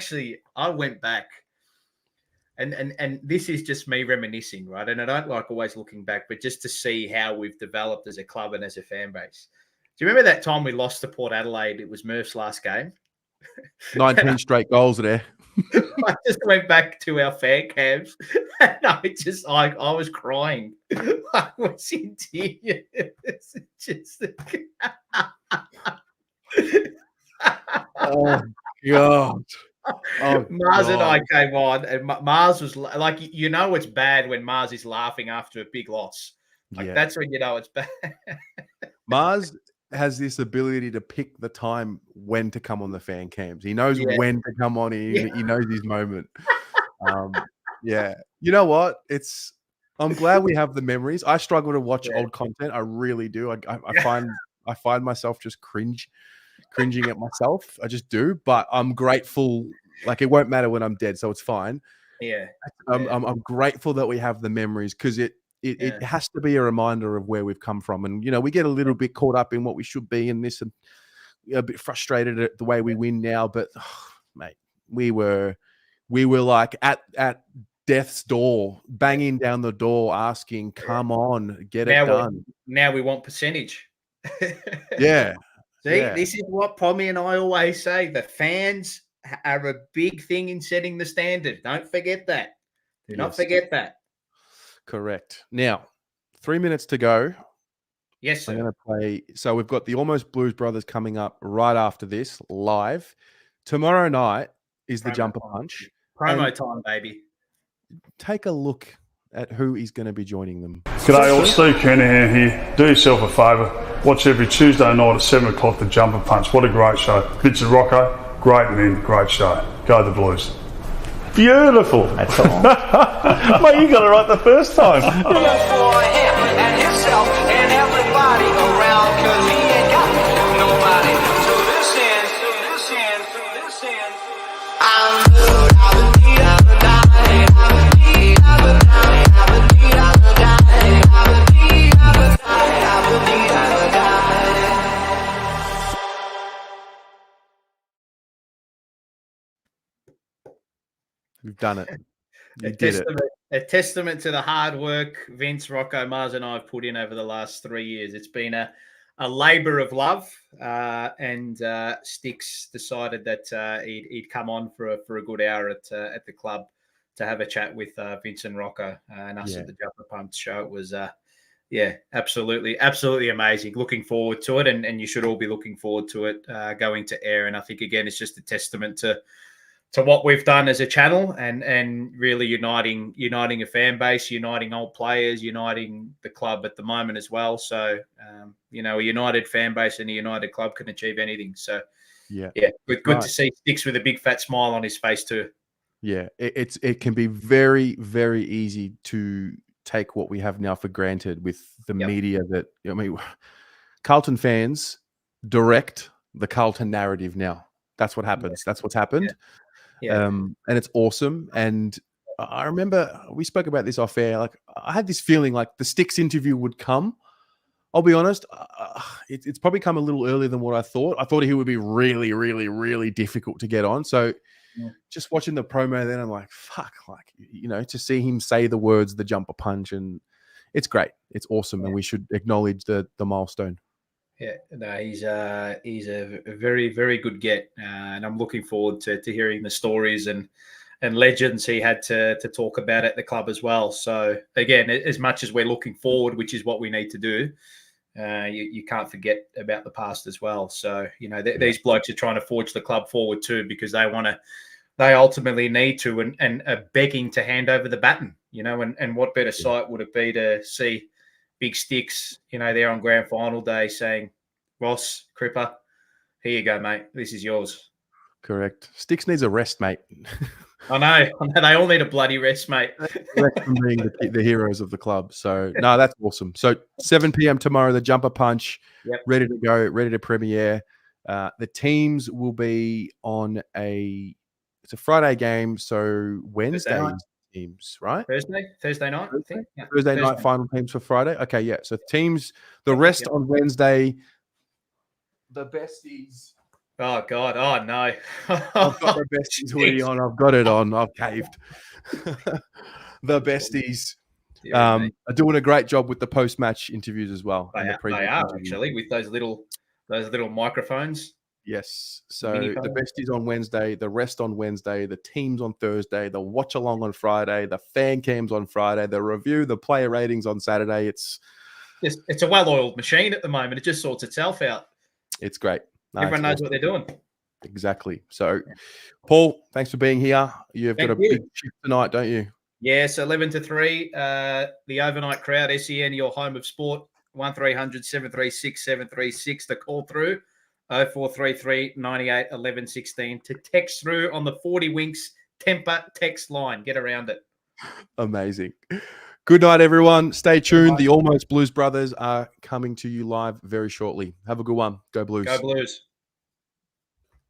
went back, and this is just me reminiscing, right? And I don't like always looking back, but just to see how we've developed as a club and as a fan base. Do you remember that time we lost to Port Adelaide? It was Murph's last game. 19 straight goals there. I just went back to our fan cams, and I was crying. I was in tears. Oh God! Mars and I came on, and Mars was like, it's bad when Mars is laughing after a big loss. That's when you know it's bad. Mars has this ability to pick the time when to come on the fan cams. He knows when to come on. He knows his moment. Yeah. You know what? I'm glad we have the memories. I struggle to watch old content. I really do. I find myself just cringing at myself. I just do. But I'm grateful. Like, it won't matter when I'm dead, so it's fine. Yeah. I'm grateful that we have the memories, because it has to be a reminder of where we've come from. And, we get a little bit caught up in what we should be in this, and a bit frustrated at the way we win now. But, mate, we were like at death's door, banging down the door, asking, come on, get it done. Now we want percentage. Yeah. See, this is what Pommy and I always say. The fans are a big thing in setting the standard. Don't forget that. Do not forget that. Correct. Now, 3 minutes to go. Yes, sir. I'm going to play. So we've got the Almost Blues Brothers coming up right after this, live. Tomorrow night is the Jumper Punch. Promo time, baby. Take a look at who is going to be joining them. G'day all, Steve Kernahan here. Do yourself a favour. Watch every Tuesday night at 7 o'clock the Jumper Punch. What a great show. Vincent Rocco, great man, great show. Go the Blues. Beautiful. That's all. Mate, you got it right the first time. For him and himself and everybody around, 'cause he ain't got nobody. To this end, I'm good, We've done it. A testament to the hard work Vince, Rocco, Mars and I have put in over the last 3 years. It's been a labour of love, and Sticks decided that he'd come on for a good hour at the club to have a chat with Vince and Rocco and us at the Jumper Punch show. It was absolutely amazing. Looking forward to it, and you should all be looking forward to it going to air. And I think, again, it's just a testament to what we've done as a channel, and really uniting a fan base, uniting old players, uniting the club at the moment as well. So, a united fan base and a united club can achieve anything. So, good to see Sticks with a big fat smile on his face too. Yeah, it can be very, very easy to take what we have now for granted with the media. That, Carlton fans direct the Carlton narrative now. That's what happens. That's what's happened. And it's awesome. And I remember we spoke about this off air. Like, I had this feeling like the Sticks interview would come. I'll be honest, it's probably come a little earlier than what I thought. I thought he would be really, really, really difficult to get on. So just watching the promo then, I'm like, fuck, to see him say the words, the Jumper Punch, and it's great. It's awesome. And we should acknowledge the milestone. Yeah, no, he's a very, very good get, and I'm looking forward to hearing the stories and legends he had to talk about at the club as well. So, again, as much as we're looking forward, which is what we need to do, you can't forget about the past as well. So, these blokes are trying to forge the club forward too, because they ultimately need to, and are begging to hand over the baton. And what better sight would it be to see Big Sticks, there on grand final day saying, Ross, Cripper, here you go, mate. This is yours. Correct. Sticks needs a rest, mate. I know. They all need a bloody rest, mate. Rest from being the heroes of the club. So, no, that's awesome. So, 7 p.m. tomorrow, the Jumper Punch, Yep. ready to go, ready to premiere. The teams will be on it's a Friday game, so Wednesday teams, right? Thursday night, I think. Yeah. Thursday night final teams for Friday. Okay, yeah. So teams, the rest on Wednesday. The besties. Oh God! Oh no! I've got the besties hoodie on. I've got it on. I've caved. The besties are doing a great job with the post-match interviews as well. They are actually with those little microphones. Yes. So the besties on Wednesday, the rest on Wednesday, the teams on Thursday, the watch along on Friday, the fan cams on Friday, the review, the player ratings on Saturday. It's a well-oiled machine at the moment. It just sorts itself out. It's great. No, Everyone knows what they're doing. Exactly. So, Paul, thanks for being here. You've got a big shift tonight, don't you? Yes, 11 to 3. The overnight crowd, SEN, your home of sport, 1300 736 736 to call through, 0433 98 11 16 to text through on the 40 Winks Temper text line. Get around it. Amazing. Good night, everyone. Stay tuned. The Almost Blues Brothers are coming to you live very shortly. Have a good one. Go Blues. Go Blues.